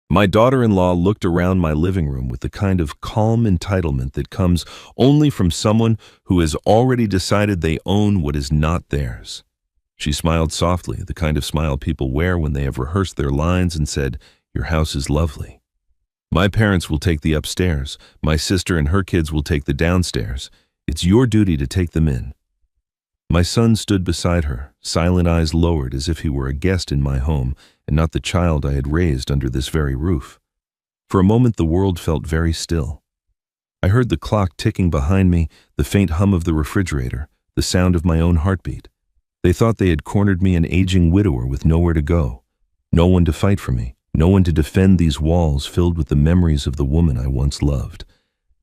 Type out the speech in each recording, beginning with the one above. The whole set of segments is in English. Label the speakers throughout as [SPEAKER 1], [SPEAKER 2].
[SPEAKER 1] My daughter-in-law looked around my living room with the kind of calm entitlement that comes only from someone who has already decided they own what is not theirs. She smiled softly, the kind of smile people wear when they have rehearsed their lines, and said, "Your house is lovely. My parents will take the upstairs. My sister and her kids will take the downstairs. It's your duty to take them in." My son stood beside her, silent eyes lowered as if he were a guest in my home and not the child I had raised under this very roof. For a moment the world felt very still. I heard the clock ticking behind me, the faint hum of the refrigerator, the sound of my own heartbeat. They thought they had cornered me, an aging widower with nowhere to go, no one to fight for me, no one to defend these walls filled with the memories of the woman I once loved.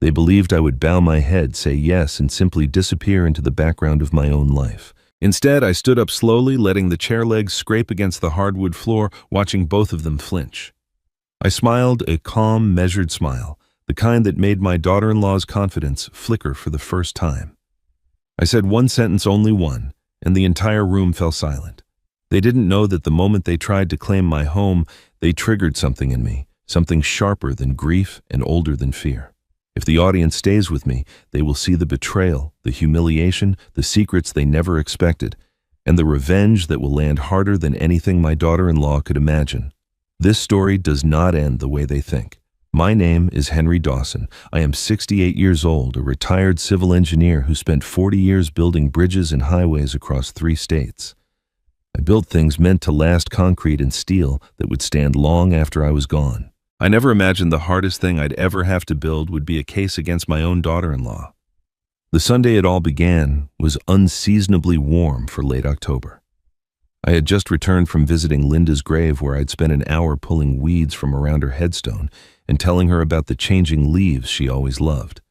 [SPEAKER 1] They believed I would bow my head, say yes, and simply disappear into the background of my own life. Instead, I stood up slowly, letting the chair legs scrape against the hardwood floor, watching both of them flinch. I smiled, a calm, measured smile, the kind that made my daughter-in-law's confidence flicker for the first time. I said one sentence, only one, and the entire room fell silent. They didn't know that the moment they tried to claim my home, they triggered something in me, something sharper than grief and older than fear. If the audience stays with me, they will see the betrayal, the humiliation, the secrets they never expected, and the revenge that will land harder than anything my daughter-in-law could imagine. This story does not end the way they think. My name is Henry Dawson. I am 68 years old, a retired civil engineer who spent 40 years building bridges and highways across 3 states. I built things meant to last, concrete and steel that would stand long after I was gone. I never imagined the hardest thing I'd ever have to build would be a case against my own daughter-in-law. The Sunday it all began was unseasonably warm for late October. I had just returned from visiting Linda's grave, where I'd spent an hour pulling weeds from around her headstone and telling her about the changing leaves she always loved.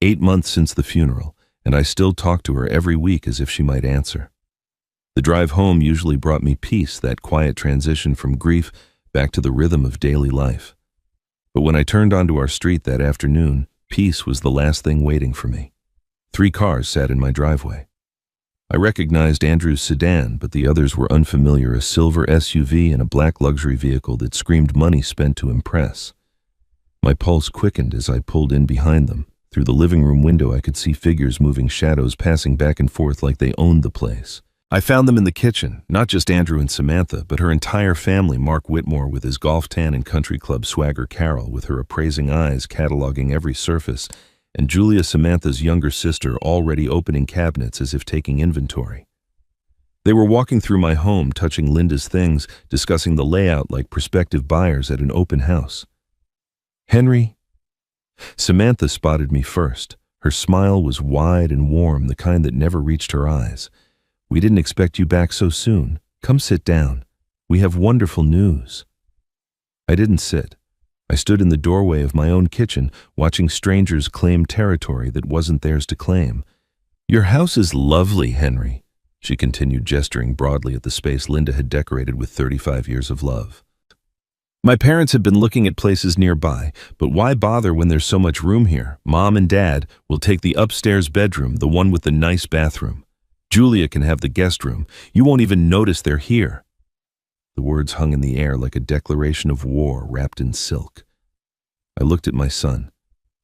[SPEAKER 1] 8 months since the funeral, and I still talked to her every week as if she might answer. The drive home usually brought me peace, that quiet transition from grief back to the rhythm of daily life. But when I turned onto our street that afternoon, peace was the last thing waiting for me. 3 cars sat in my driveway. I recognized Andrew's sedan, but the others were unfamiliar, a silver SUV and a black luxury vehicle that screamed money spent to impress. My pulse quickened as I pulled in behind them. Through the living room window I could see figures moving, shadows passing back and forth like they owned the place. I found them in the kitchen, not just Andrew and Samantha, but her entire family, Mark Whitmore with his golf tan and country club swagger, Carol with her appraising eyes cataloging every surface, and Julia, Samantha's younger sister, already opening cabinets as if taking inventory. They were walking through my home, touching Linda's things, discussing the layout like prospective buyers at an open house. "Henry?" Samantha spotted me first. Her smile was wide and warm, the kind that never reached her eyes. "We didn't expect you back so soon. Come sit down. We have wonderful news." I didn't sit. I stood in the doorway of my own kitchen, watching strangers claim territory that wasn't theirs to claim. "Your house is lovely, Henry," she continued, gesturing broadly at the space Linda had decorated with 35 years of love. "My parents have been looking at places nearby, but why bother when there's so much room here? Mom and Dad will take the upstairs bedroom, the one with the nice bathroom. Julia can have the guest room. You won't even notice they're here." The words hung in the air like a declaration of war wrapped in silk. I looked at my son.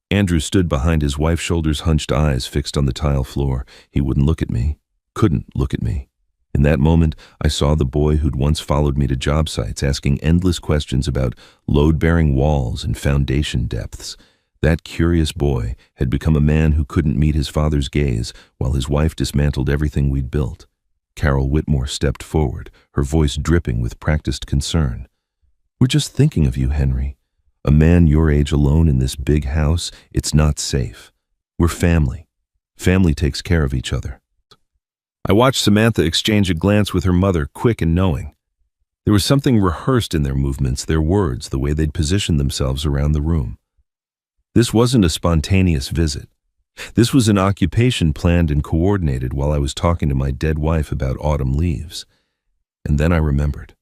[SPEAKER 1] Andrew stood behind his wife's shoulders, hunched eyes fixed on the tile floor. He wouldn't look at me, couldn't look at me. In that moment, I saw the boy who'd once followed me to job sites, asking endless questions about load-bearing walls and foundation depths. That curious boy had become a man who couldn't meet his father's gaze while his wife dismantled everything we'd built. Carol Whitmore stepped forward, her voice dripping with practiced concern. "We're just thinking of you, Henry. A man your age alone in this big house, it's not safe. We're family. Family takes care of each other." I watched Samantha exchange a glance with her mother, quick and knowing. There was something rehearsed in their movements, their words, the way they'd positioned themselves around the room. This wasn't a spontaneous visit. This was an occupation planned and coordinated while I was talking to my dead wife about autumn leaves. And then I remembered.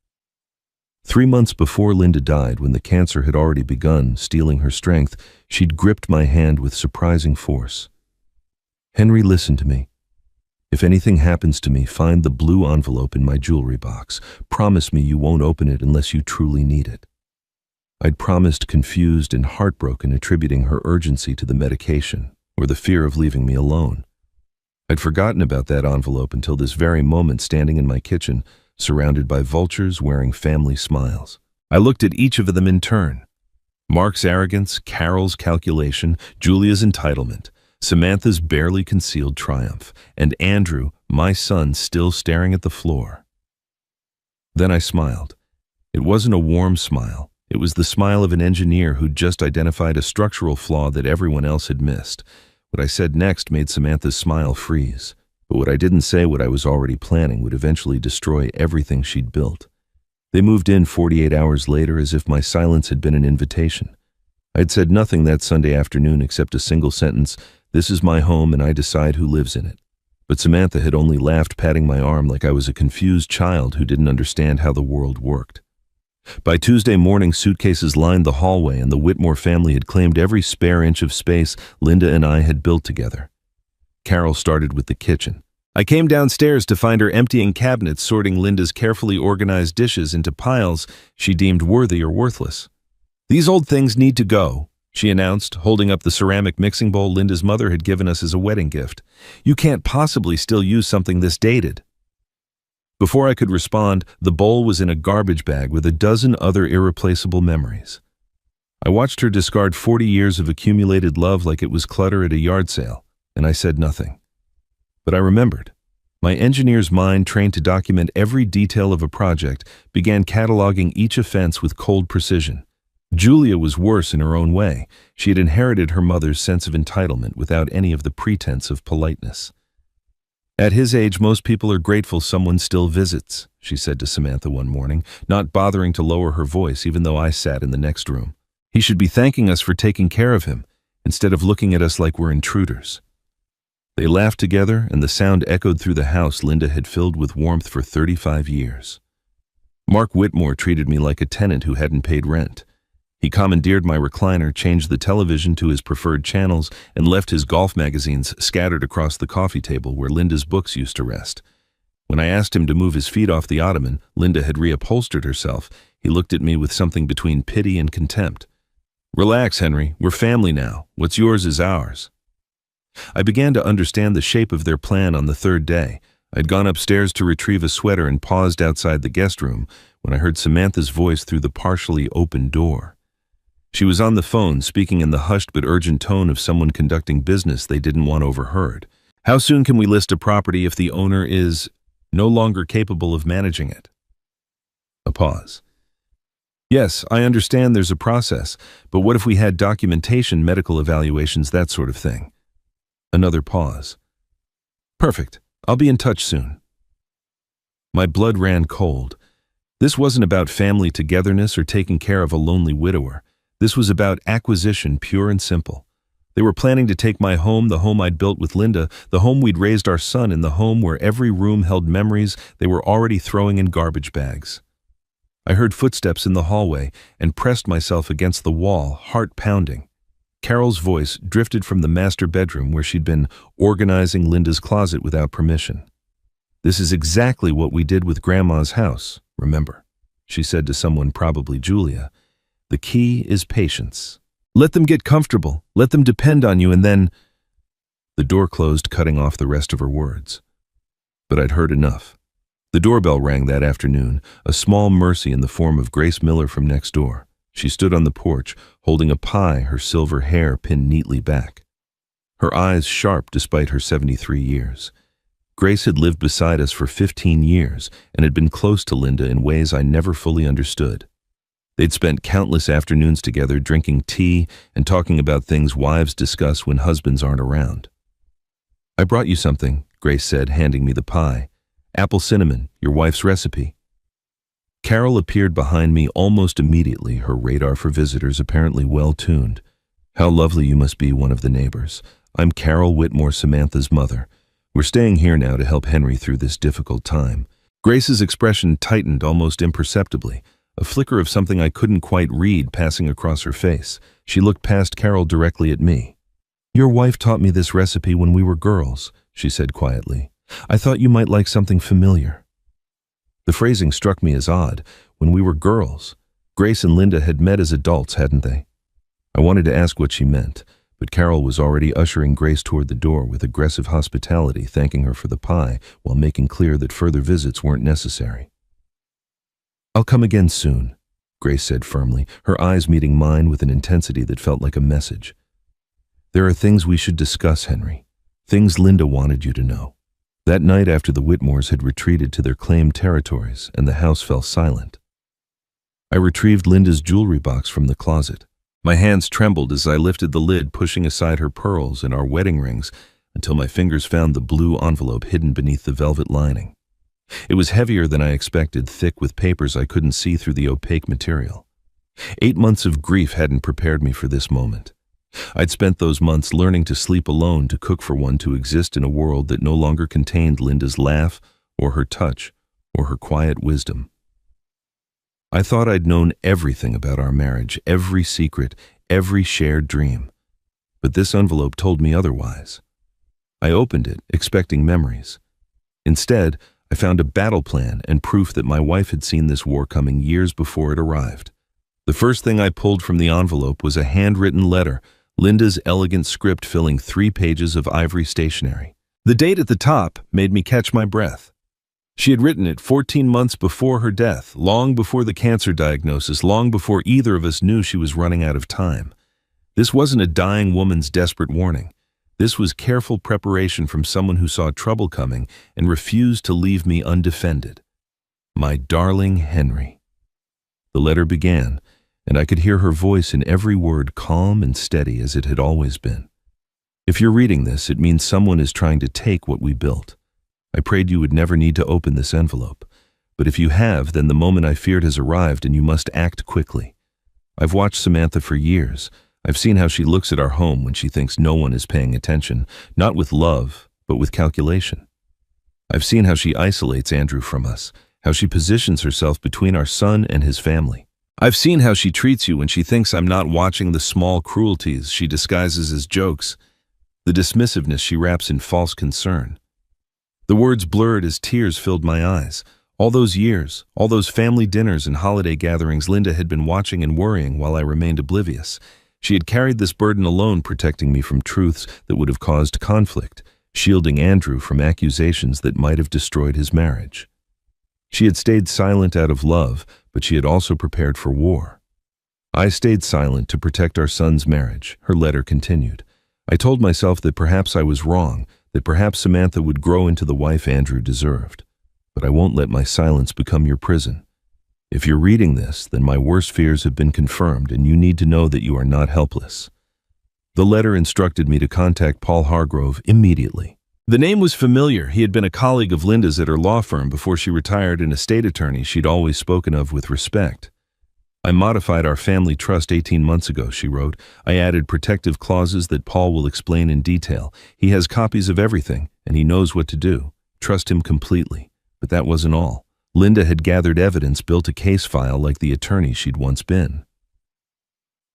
[SPEAKER 1] 3 months before Linda died, when the cancer had already begun stealing her strength, she'd gripped my hand with surprising force. "Henry, listen to me. If anything happens to me, find the blue envelope in my jewelry box. Promise me you won't open it unless you truly need it." I'd promised, confused and heartbroken, attributing her urgency to the medication or the fear of leaving me alone. I'd forgotten about that envelope until this very moment, standing in my kitchen, surrounded by vultures wearing family smiles. I looked at each of them in turn. Mark's arrogance, Carol's calculation, Julia's entitlement, Samantha's barely concealed triumph, and Andrew, my son, still staring at the floor. Then I smiled. It wasn't a warm smile. It was the smile of an engineer who'd just identified a structural flaw that everyone else had missed. What I said next made Samantha's smile freeze. But what I didn't say, what I was already planning, would eventually destroy everything she'd built. They moved in 48 hours later as if my silence had been an invitation. I'd said nothing that Sunday afternoon except a single sentence, "This is my home and I decide who lives in it." But Samantha had only laughed, patting my arm like I was a confused child who didn't understand how the world worked. By Tuesday morning, suitcases lined the hallway and the Whitmore family had claimed every spare inch of space Linda and I had built together. Carol started with the kitchen. I came downstairs to find her emptying cabinets, sorting Linda's carefully organized dishes into piles she deemed worthy or worthless. "These old things need to go," she announced, holding up the ceramic mixing bowl Linda's mother had given us as a wedding gift. "You can't possibly still use something this dated." Before I could respond, the bowl was in a garbage bag with a dozen other irreplaceable memories. I watched her discard 40 years of accumulated love like it was clutter at a yard sale, and I said nothing. But I remembered. My engineer's mind, trained to document every detail of a project, began cataloging each offense with cold precision. Julia was worse in her own way. She had inherited her mother's sense of entitlement without any of the pretense of politeness. "At his age, most people are grateful someone still visits," she said to Samantha one morning, not bothering to lower her voice even though I sat in the next room. "He should be thanking us for taking care of him, instead of looking at us like we're intruders." They laughed together, and the sound echoed through the house Linda had filled with warmth for 35 years. Mark Whitmore treated me like a tenant who hadn't paid rent. He commandeered my recliner, changed the television to his preferred channels, and left his golf magazines scattered across the coffee table where Linda's books used to rest. When I asked him to move his feet off the ottoman Linda had reupholstered herself, he looked at me with something between pity and contempt. "Relax, Henry. We're family now. What's yours is ours." I began to understand the shape of their plan on the third day. I'd gone upstairs to retrieve a sweater and paused outside the guest room when I heard Samantha's voice through the partially open door. She was on the phone, speaking in the hushed but urgent tone of someone conducting business they didn't want overheard. "How soon can we list a property if the owner is no longer capable of managing it?" A pause. "Yes, I understand there's a process, but what if we had documentation, medical evaluations, that sort of thing?" Another pause. "Perfect. I'll be in touch soon." My blood ran cold. This wasn't about family togetherness or taking care of a lonely widower. This was about acquisition, pure and simple. They were planning to take my home, the home I'd built with Linda, the home we'd raised our son in, the home where every room held memories they were already throwing in garbage bags. I heard footsteps in the hallway and pressed myself against the wall, heart pounding. Carol's voice drifted from the master bedroom where she'd been organizing Linda's closet without permission. "This is exactly what we did with Grandma's house, remember?" she said to someone, probably Julia. "The key is patience. Let them get comfortable, let them depend on you, and then—" The door closed, cutting off the rest of her words. But I'd heard enough. The doorbell rang that afternoon, a small mercy in the form of Grace Miller from next door. She stood on the porch, holding a pie, her silver hair pinned neatly back. Her eyes sharp despite her 73 years. Grace had lived beside us for 15 years and had been close to Linda in ways I never fully understood. They'd spent countless afternoons together drinking tea and talking about things wives discuss when husbands aren't around. "I brought you something," Grace said, handing me the pie. "Apple cinnamon, your wife's recipe." Carol appeared behind me almost immediately, her radar for visitors apparently well tuned. "How lovely you must be," one of the neighbors. "I'm Carol Whitmore, Samantha's mother. We're staying here now to help Henry through this difficult time." Grace's expression tightened almost imperceptibly, a flicker of something I couldn't quite read passing across her face. She looked past Carol directly at me. "Your wife taught me this recipe when we were girls," she said quietly. "I thought you might like something familiar." The phrasing struck me as odd. When we were girls. Grace and Linda had met as adults, hadn't they? I wanted to ask what she meant, but Carol was already ushering Grace toward the door with aggressive hospitality, thanking her for the pie while making clear that further visits weren't necessary. "I'll come again soon," Grace said firmly, her eyes meeting mine with an intensity that felt like a message. "There are things we should discuss, Henry. Things Linda wanted you to know." That night, after the Whitmores had retreated to their claimed territories and the house fell silent, I retrieved Linda's jewelry box from the closet. My hands trembled as I lifted the lid, pushing aside her pearls and our wedding rings until my fingers found the blue envelope hidden beneath the velvet lining. It was heavier than I expected, thick with papers I couldn't see through the opaque material. 8 months of grief hadn't prepared me for this moment. I'd spent those months learning to sleep alone, to cook for one, to exist in a world that no longer contained Linda's laugh or her touch or her quiet wisdom. I thought I'd known everything about our marriage, every secret, every shared dream. But this envelope told me otherwise. I opened it, expecting memories. Instead, I found a battle plan and proof that my wife had seen this war coming years before it arrived. The first thing I pulled from the envelope was a handwritten letter, Linda's elegant script filling 3 pages of ivory stationery. The date at the top made me catch my breath. She had written it 14 months before her death, long before the cancer diagnosis, long before either of us knew she was running out of time. This wasn't a dying woman's desperate warning. This was careful preparation from someone who saw trouble coming and refused to leave me undefended. My darling Henry. The letter began, and I could hear her voice in every word, calm and steady as it had always been. If you're reading this, it means someone is trying to take what we built. I prayed you would never need to open this envelope. But if you have, then the moment I feared has arrived and you must act quickly. I've watched Samantha for years. I've seen how she looks at our home when she thinks no one is paying attention, not with love, but with calculation. I've seen how she isolates Andrew from us, how she positions herself between our son and his family. I've seen how she treats you when she thinks I'm not watching, the small cruelties she disguises as jokes, the dismissiveness she wraps in false concern. The words blurred as tears filled my eyes. All those years, all those family dinners and holiday gatherings, Linda had been watching and worrying while I remained oblivious. She had carried this burden alone, protecting me from truths that would have caused conflict, shielding Andrew from accusations that might have destroyed his marriage. She had stayed silent out of love, but she had also prepared for war. I stayed silent to protect our son's marriage, her letter continued. I told myself that perhaps I was wrong, that perhaps Samantha would grow into the wife Andrew deserved. But I won't let my silence become your prison. If you're reading this, then my worst fears have been confirmed, and you need to know that you are not helpless. The letter instructed me to contact Paul Hargrove immediately. The name was familiar. He had been a colleague of Linda's at her law firm before she retired, an estate attorney she'd always spoken of with respect. "I modified our family trust 18 months ago," she wrote. "I added protective clauses that Paul will explain in detail. He has copies of everything, and he knows what to do. Trust him completely." But that wasn't all. Linda had gathered evidence, built a case file like the attorney she'd once been.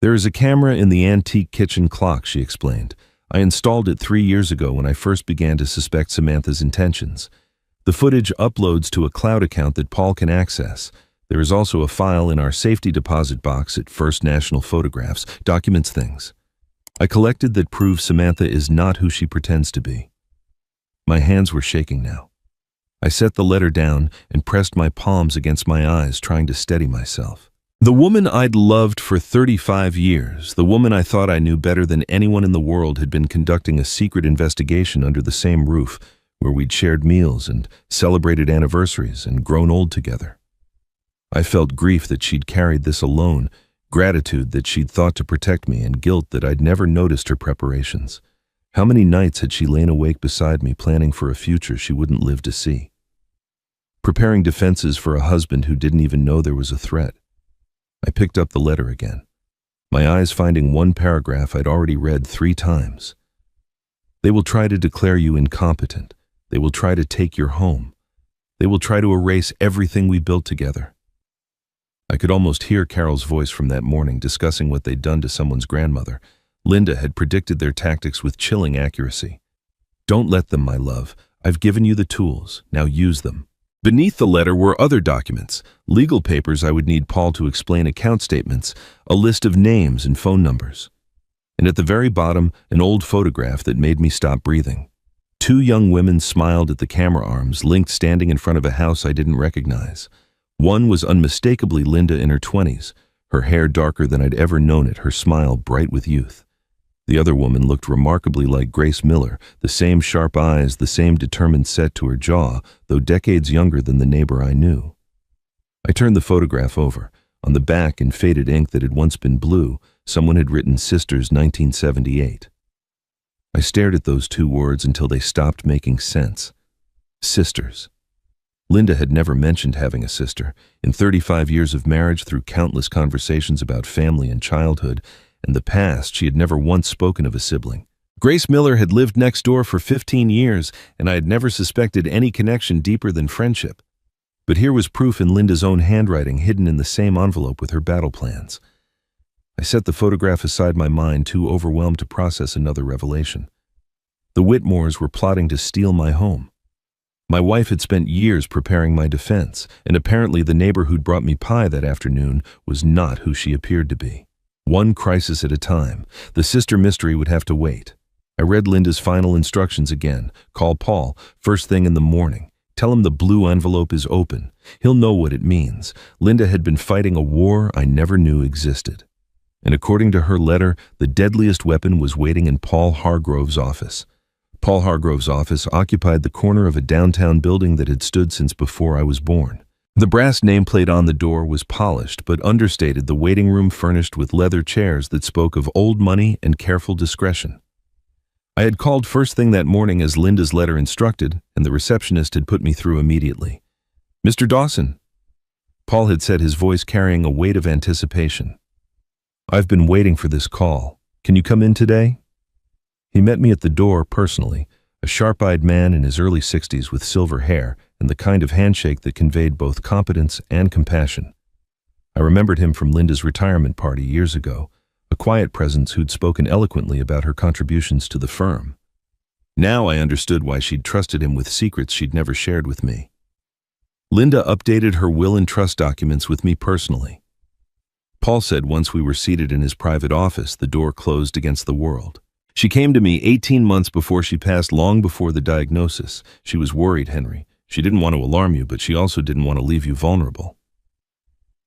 [SPEAKER 1] "There is a camera in the antique kitchen clock," she explained. "I installed it 3 years ago when I first began to suspect Samantha's intentions. The footage uploads to a cloud account that Paul can access. There is also a file in our safety deposit box at First National Photographs, documents things I collected that prove Samantha is not who she pretends to be." My hands were shaking now. I set the letter down and pressed my palms against my eyes, trying to steady myself. The woman I'd loved for 35 years, the woman I thought I knew better than anyone in the world, had been conducting a secret investigation under the same roof where we'd shared meals and celebrated anniversaries and grown old together. I felt grief that she'd carried this alone, gratitude that she'd thought to protect me, and guilt that I'd never noticed her preparations. How many nights had she lain awake beside me, planning for a future she wouldn't live to see? Preparing defenses for a husband who didn't even know there was a threat. I picked up the letter again, my eyes finding one paragraph I'd already read 3 times. "They will try to declare you incompetent. They will try to take your home. They will try to erase everything we built together." I could almost hear Carol's voice from that morning, discussing what they'd done to someone's grandmother. Linda had predicted their tactics with chilling accuracy. "Don't let them, my love. I've given you the tools. Now use them." Beneath the letter were other documents, legal papers I would need Paul to explain account statements, a list of names and phone numbers. And at the very bottom, an old photograph that made me stop breathing. Two young women smiled at the camera arms, linked standing in front of a house I didn't recognize. One was unmistakably Linda in her 20s, her hair darker than I'd ever known it, her smile bright with youth. The other woman looked remarkably like Grace Miller, the same sharp eyes, the same determined set to her jaw, though decades younger than the neighbor I knew. I turned the photograph over. On the back, in faded ink that had once been blue, someone had written Sisters 1978. I stared at those two words until they stopped making sense. Sisters. Linda had never mentioned having a sister. In 35 years of marriage, through countless conversations about family and childhood and the past, she had never once spoken of a sibling. Grace Miller had lived next door for 15 years, and I had never suspected any connection deeper than friendship. But here was proof in Linda's own handwriting, hidden in the same envelope with her battle plans. I set the photograph aside, my mind too overwhelmed to process another revelation. The Whitmores were plotting to steal my home. My wife had spent years preparing my defense, and apparently the neighbor who'd brought me pie that afternoon was not who she appeared to be. One crisis at a time. The sister mystery would have to wait. I read Linda's final instructions again. Call Paul, first thing in the morning. Tell him the blue envelope is open. He'll know what it means. Linda had been fighting a war I never knew existed. And according to her letter, the deadliest weapon was waiting in Paul Hargrove's office. Paul Hargrove's office occupied the corner of a downtown building that had stood since before I was born. The brass nameplate on the door was polished but understated, the waiting room furnished with leather chairs that spoke of old money and careful discretion. I had called first thing that morning as Linda's letter instructed, and the receptionist had put me through immediately. "Mr. Dawson." Paul had said, his voice carrying a weight of anticipation. "I've been waiting for this call. Can you come in today?" He met me at the door personally, a sharp-eyed man in his early 60s with silver hair and the kind of handshake that conveyed both competence and compassion. I remembered him from Linda's retirement party years ago, a quiet presence who'd spoken eloquently about her contributions to the firm. Now I understood why she'd trusted him with secrets she'd never shared with me. Linda updated her will and trust documents with me personally. Paul said once we were seated in his private office, the door closed against the world. She came to me 18 months before she passed, long before the diagnosis. She was worried, Henry. She didn't want to alarm you, but she also didn't want to leave you vulnerable.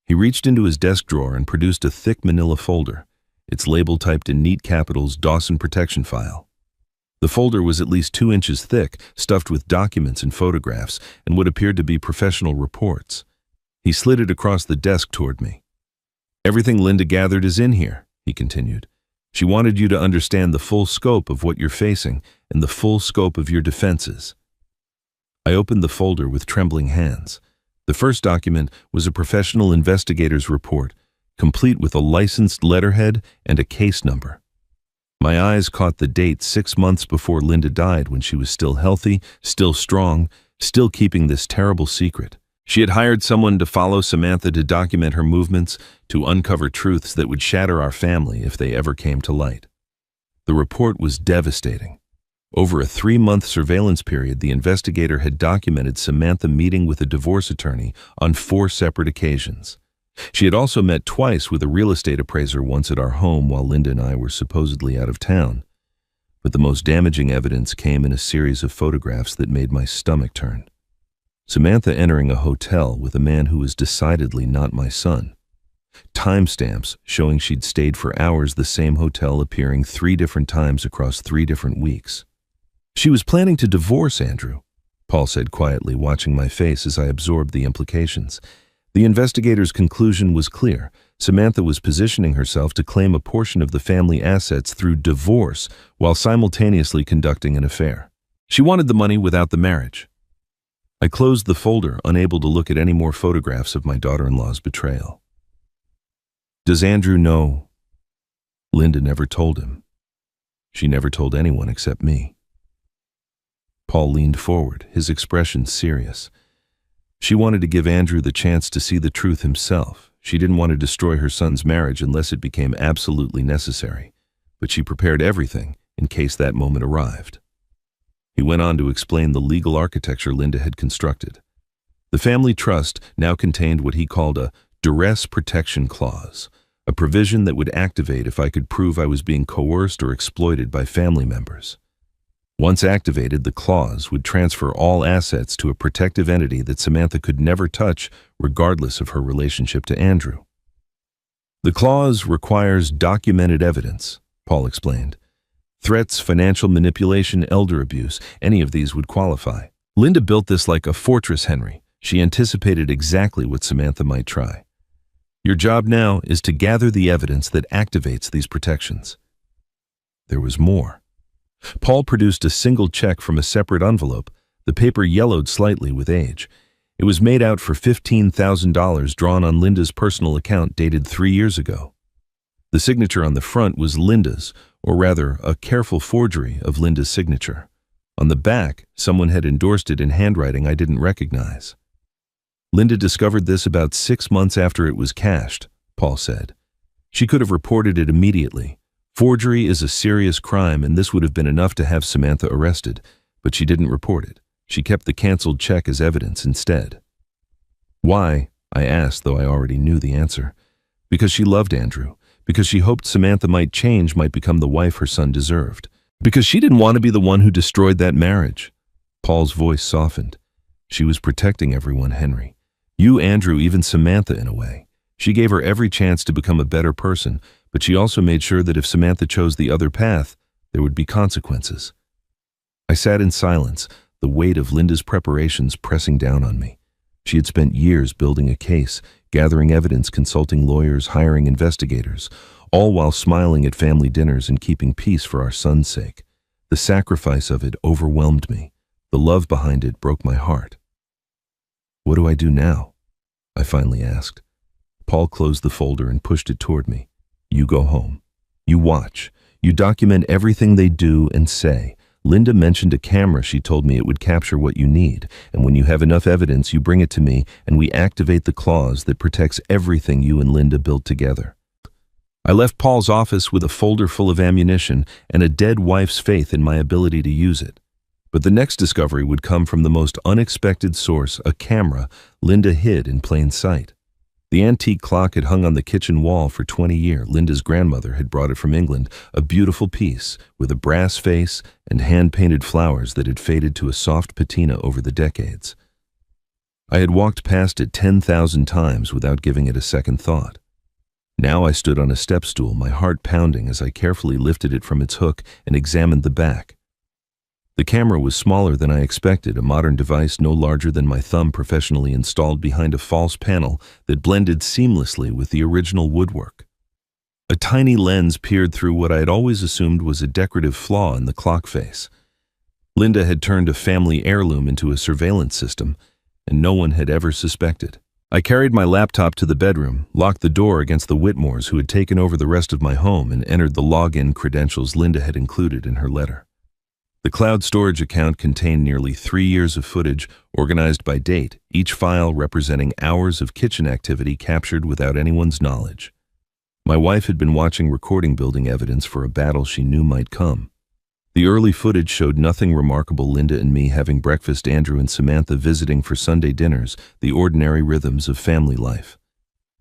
[SPEAKER 1] He reached into his desk drawer and produced a thick manila folder, its label typed in neat capitals, Dawson Protection File. The folder was at least 2 inches thick, stuffed with documents and photographs, and what appeared to be professional reports. He slid it across the desk toward me. "Everything Linda gathered is in here," he continued. "She wanted you to understand the full scope of what you're facing and the full scope of your defenses." I opened the folder with trembling hands. The first document was a professional investigator's report, complete with a licensed letterhead and a case number. My eyes caught the date 6 months before Linda died, when she was still healthy, still strong, still keeping this terrible secret. She had hired someone to follow Samantha, to document her movements, to uncover truths that would shatter our family if they ever came to light. The report was devastating. Over a 3-month surveillance period, the investigator had documented Samantha meeting with a divorce attorney on 4 separate occasions. She had also met twice with a real estate appraiser, once at our home while Linda and I were supposedly out of town. But the most damaging evidence came in a series of photographs that made my stomach turn. Samantha entering a hotel with a man who was decidedly not my son. Timestamps showing she'd stayed for hours the same hotel, appearing 3 different times across 3 different weeks. "She was planning to divorce Andrew," Paul said quietly, watching my face as I absorbed the implications. The investigator's conclusion was clear. Samantha was positioning herself to claim a portion of the family assets through divorce while simultaneously conducting an affair. She wanted the money without the marriage. I closed the folder, unable to look at any more photographs of my daughter-in-law's betrayal. "Does Andrew know?" Linda never told him. She never told anyone except me. Paul leaned forward, his expression serious. "She wanted to give Andrew the chance to see the truth himself. She didn't want to destroy her son's marriage unless it became absolutely necessary, but she prepared everything in case that moment arrived." He went on to explain the legal architecture Linda had constructed. The family trust now contained what he called a duress protection clause, a provision that would activate if I could prove I was being coerced or exploited by family members. Once activated, the clause would transfer all assets to a protective entity that Samantha could never touch, regardless of her relationship to Andrew. The clause requires documented evidence, Paul explained. Threats, financial manipulation, elder abuse, any of these would qualify. Linda built this like a fortress, Henry. She anticipated exactly what Samantha might try. Your job now is to gather the evidence that activates these protections. There was more. Paul produced a single check from a separate envelope. The paper yellowed slightly with age. It was made out for $15,000 drawn on Linda's personal account dated 3 years ago. The signature on the front was Linda's, or rather, a careful forgery of Linda's signature. On the back, someone had endorsed it in handwriting I didn't recognize. Linda discovered this about 6 months after it was cashed, Paul said. She could have reported it immediately. Forgery is a serious crime, and this would have been enough to have Samantha arrested, but she didn't report it. She kept the canceled check as evidence instead. Why? I asked, though I already knew the answer. Because she loved Andrew. Because she hoped Samantha might change, might become the wife her son deserved. Because she didn't want to be the one who destroyed that marriage. Paul's voice softened. She was protecting everyone, Henry. You, Andrew, even Samantha in a way. She gave her every chance to become a better person, but she also made sure that if Samantha chose the other path, there would be consequences. I sat in silence, the weight of Linda's preparations pressing down on me. She had spent years building a case, gathering evidence, consulting lawyers, hiring investigators, all while smiling at family dinners and keeping peace for our son's sake. The sacrifice of it overwhelmed me. The love behind it broke my heart. What do I do now? I finally asked. Paul closed the folder and pushed it toward me. You go home. You watch. You document everything they do and say. Linda mentioned a camera. She told me it would capture what you need, and when you have enough evidence, you bring it to me, and we activate the clause that protects everything you and Linda built together. I left Paul's office with a folder full of ammunition and a dead wife's faith in my ability to use it. But the next discovery would come from the most unexpected source, a camera Linda hid in plain sight. The antique clock had hung on the kitchen wall for 20 years. Linda's grandmother had brought it from England, a beautiful piece with a brass face and hand-painted flowers that had faded to a soft patina over the decades. I had walked past it 10,000 times without giving it a second thought. Now I stood on a step stool, my heart pounding as I carefully lifted it from its hook and examined the back. The camera was smaller than I expected, a modern device no larger than my thumb professionally installed behind a false panel that blended seamlessly with the original woodwork. A tiny lens peered through what I had always assumed was a decorative flaw in the clock face. Linda had turned a family heirloom into a surveillance system, and no one had ever suspected. I carried my laptop to the bedroom, locked the door against the Whitmores who had taken over the rest of my home, and entered the login credentials Linda had included in her letter. The cloud storage account contained nearly 3 years of footage organized by date, each file representing hours of kitchen activity captured without anyone's knowledge. My wife had been watching recording building evidence for a battle she knew might come. The early footage showed nothing remarkable: Linda and me having breakfast, Andrew and Samantha visiting for Sunday dinners, the ordinary rhythms of family life.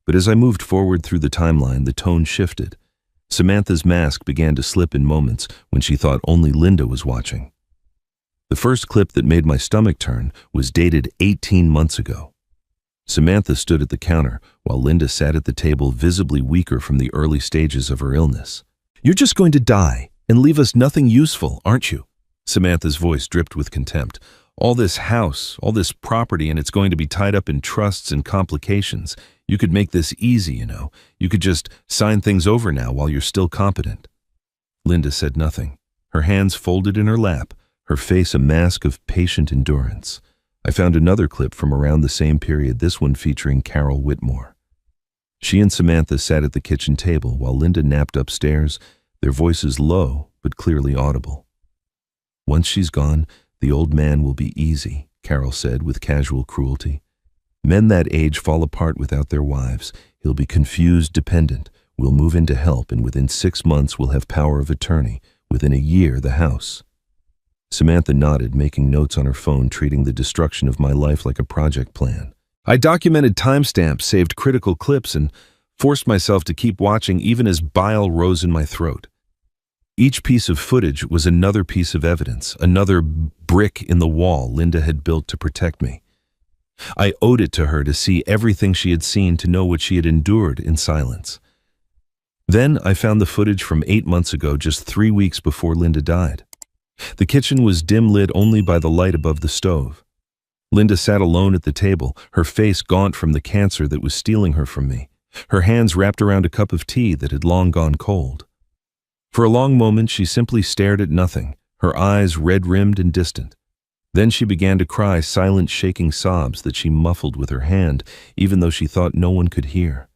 [SPEAKER 1] But as I moved forward through the timeline, the tone shifted. Samantha's mask began to slip in moments when she thought only Linda was watching. The first clip that made my stomach turn was dated 18 months ago. Samantha stood at the counter while Linda sat at the table, visibly weaker from the early stages of her illness. "You're just going to die and leave us nothing useful, aren't you?" Samantha's voice dripped with contempt. "All this house, all this property, and it's going to be tied up in trusts and complications. You could make this easy, you know. You could just sign things over now while you're still competent." Linda said nothing. Her hands folded in her lap, her face a mask of patient endurance. I found another clip from around the same period, this one featuring Carol Whitmore. She and Samantha sat at the kitchen table while Linda napped upstairs, their voices low but clearly audible. "Once she's gone, the old man will be easy," Carol said with casual cruelty. "Men that age fall apart without their wives. He'll be confused, dependent. We'll move in to help, and within 6 months we'll have power of attorney. Within a year, the house." Samantha nodded, making notes on her phone, treating the destruction of my life like a project plan. I documented timestamps, saved critical clips, and forced myself to keep watching even as bile rose in my throat. Each piece of footage was another piece of evidence, another brick in the wall Linda had built to protect me. I owed it to her to see everything she had seen, to know what she had endured in silence. Then I found the footage from 8 months ago, just 3 weeks before Linda died. The kitchen was dim-lit only by the light above the stove. Linda sat alone at the table, her face gaunt from the cancer that was stealing her from me, her hands wrapped around a cup of tea that had long gone cold. For a long moment she simply stared at nothing, her eyes red-rimmed and distant. Then she began to cry, silent, shaking sobs that she muffled with her hand, even though she thought no one could hear.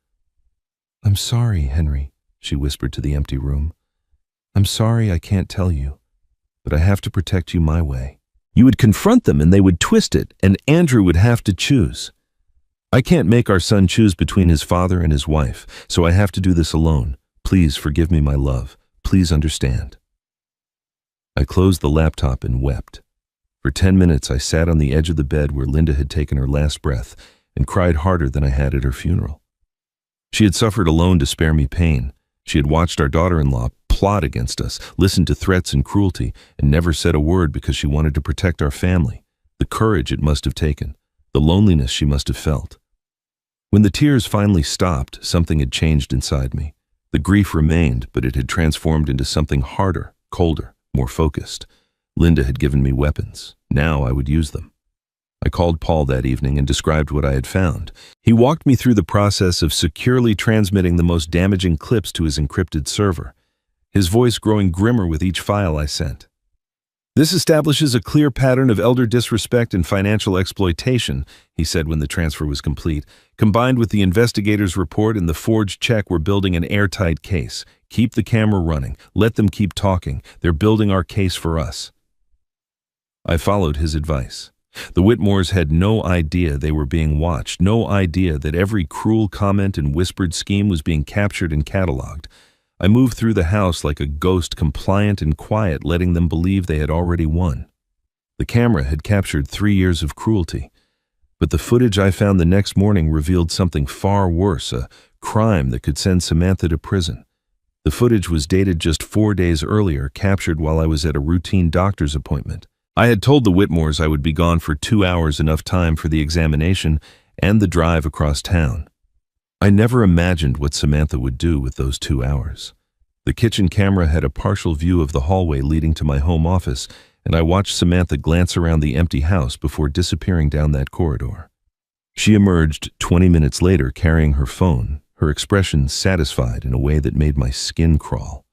[SPEAKER 1] "I'm sorry, Henry," she whispered to the empty room. "I'm sorry I can't tell you, but I have to protect you my way." You would confront them and they would twist it, and Andrew would have to choose. I can't make our son choose between his father and his wife, so I have to do this alone. Please forgive me, my love. Please understand. I closed the laptop and wept. For 10 minutes I sat on the edge of the bed where Linda had taken her last breath and cried harder than I had at her funeral. She had suffered alone to spare me pain. She had watched our daughter-in-law plot against us, listened to threats and cruelty, and never said a word because she wanted to protect our family. The courage it must have taken, the loneliness she must have felt. When the tears finally stopped, something had changed inside me. The grief remained, but it had transformed into something harder, colder, more focused. Linda had given me weapons. Now I would use them. I called Paul that evening and described what I had found. He walked me through the process of securely transmitting the most damaging clips to his encrypted server, his voice growing grimmer with each file I sent. "This establishes a clear pattern of elder disrespect and financial exploitation," he said when the transfer was complete. "Combined with the investigator's report and the forged check, we're building an airtight case. Keep the camera running. Let them keep talking. They're building our case for us." I followed his advice. The Whitmores had no idea they were being watched, no idea that every cruel comment and whispered scheme was being captured and cataloged. I moved through the house like a ghost, compliant and quiet, letting them believe they had already won. The camera had captured 3 years of cruelty, but the footage I found the next morning revealed something far worse, a crime that could send Samantha to prison. The footage was dated just 4 days earlier, captured while I was at a routine doctor's appointment. I had told the Whitmores I would be gone for 2 hours, enough time for the examination and the drive across town. I never imagined what Samantha would do with those 2 hours. The kitchen camera had a partial view of the hallway leading to my home office, and I watched Samantha glance around the empty house before disappearing down that corridor. She emerged 20 minutes later carrying her phone, her expression satisfied in a way that made my skin crawl.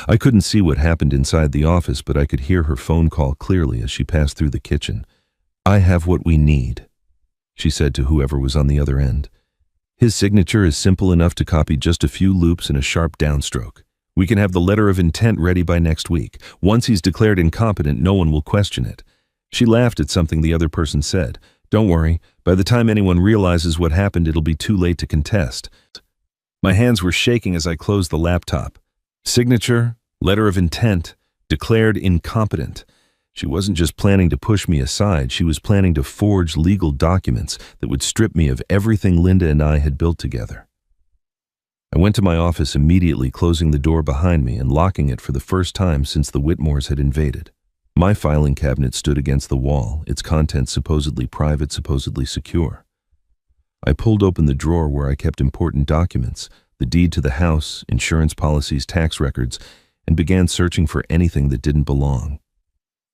[SPEAKER 1] I couldn't see what happened inside the office, but I could hear her phone call clearly as she passed through the kitchen. "I have what we need," she said to whoever was on the other end. "His signature is simple enough to copy, just a few loops and a sharp downstroke. We can have the letter of intent ready by next week. Once he's declared incompetent, no one will question it." She laughed at something the other person said. "Don't worry, by the time anyone realizes what happened, it'll be too late to contest." My hands were shaking as I closed the laptop. Signature, letter of intent, declared incompetent. She wasn't just planning to push me aside, she was planning to forge legal documents that would strip me of everything Linda and I had built together. I went to my office immediately, closing the door behind me and locking it for the first time since the Whitmores had invaded. My filing cabinet stood against the wall, its contents supposedly private, supposedly secure. I pulled open the drawer where I kept important documents, the deed to the house, insurance policies, tax records, and began searching for anything that didn't belong.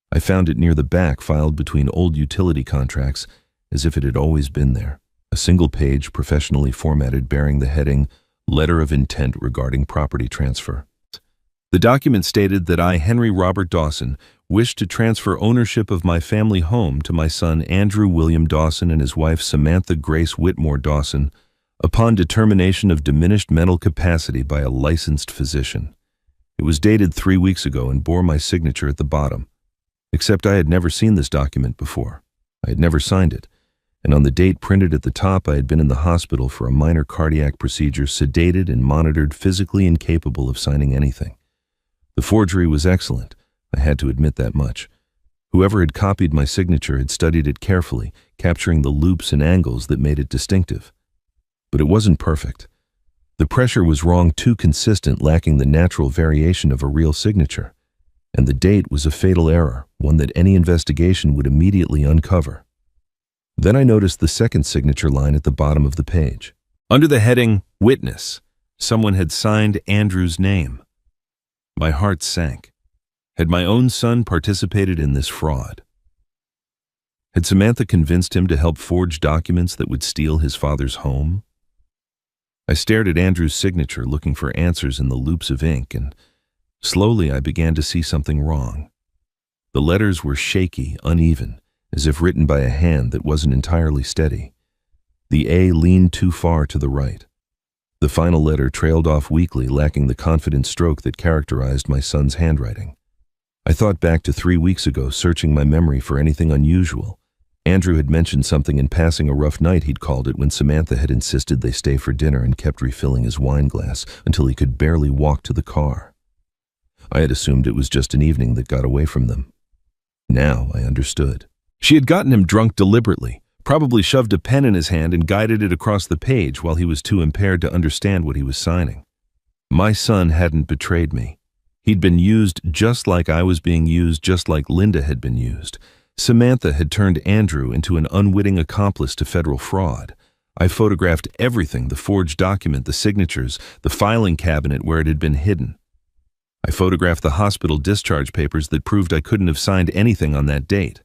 [SPEAKER 1] I found it near the back, filed between old utility contracts, as if it had always been there. A single page, professionally formatted, bearing the heading, "Letter of Intent Regarding Property Transfer." The document stated that I, Henry Robert Dawson, wished to transfer ownership of my family home to my son Andrew William Dawson and his wife Samantha Grace Whitmore Dawson, upon determination of diminished mental capacity by a licensed physician. It was dated 3 weeks ago and bore my signature at the bottom. Except I had never seen this document before. I had never signed it, and on the date printed at the top I had been in the hospital for a minor cardiac procedure, sedated and monitored, physically incapable of signing anything. The forgery was excellent, I had to admit that much, Whoever had copied my signature had studied it carefully, capturing the loops and angles that made it distinctive. But it wasn't perfect. The pressure was wrong, too consistent, lacking the natural variation of a real signature. And the date was a fatal error, one that any investigation would immediately uncover. Then I noticed the second signature line at the bottom of the page. Under the heading, Witness, someone had signed Andrew's name. My heart sank. Had my own son participated in this fraud? Had Samantha convinced him to help forge documents that would steal his father's home? I stared at Andrew's signature, looking for answers in the loops of ink, and slowly I began to see something wrong. The letters were shaky, uneven, as if written by a hand that wasn't entirely steady. The A leaned too far to the right. The final letter trailed off weakly, lacking the confident stroke that characterized my son's handwriting. I thought back to 3 weeks ago, searching my memory for anything unusual. Andrew had mentioned something in passing, a rough night he'd called it, when Samantha had insisted they stay for dinner and kept refilling his wine glass until he could barely walk to the car. I had assumed it was just an evening that got away from them. Now I understood. She had gotten him drunk deliberately, probably shoved a pen in his hand and guided it across the page while he was too impaired to understand what he was signing. My son hadn't betrayed me. He'd been used just like I was being used, just like Linda had been used. Samantha had turned Andrew into an unwitting accomplice to federal fraud. I photographed everything, the forged document, the signatures, the filing cabinet where it had been hidden. I photographed the hospital discharge papers that proved I couldn't have signed anything on that date.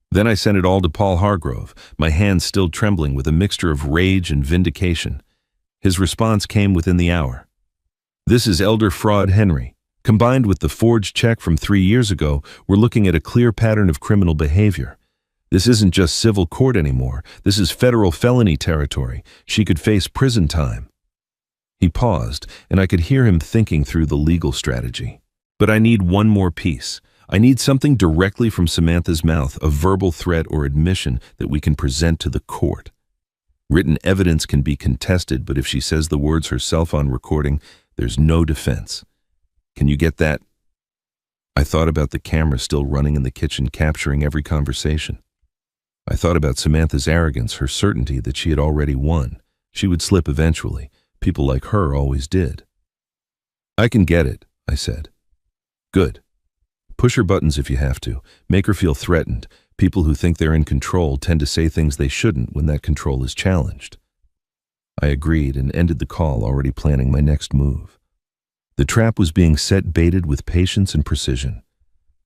[SPEAKER 1] Then I sent it all to Paul Hargrove, my hands still trembling with a mixture of rage and vindication. His response came within the hour. This is Elder Fraud Henry. Combined with the forged check from 3 years ago, we're looking at a clear pattern of criminal behavior. This isn't just civil court anymore. This is federal felony territory. She could face prison time. He paused, and I could hear him thinking through the legal strategy. But I need one more piece. I need something directly from Samantha's mouth, a verbal threat or admission that we can present to the court. Written evidence can be contested, but if she says the words herself on recording, there's no defense. Can you get that? I thought about the camera still running in the kitchen, capturing every conversation. I thought about Samantha's arrogance, her certainty that she had already won. She would slip eventually. People like her always did. I can get it, I said. Good. Push her buttons if you have to. Make her feel threatened. People who think they're in control tend to say things they shouldn't when that control is challenged. I agreed and ended the call, already planning my next move. The trap was being set, baited with patience and precision.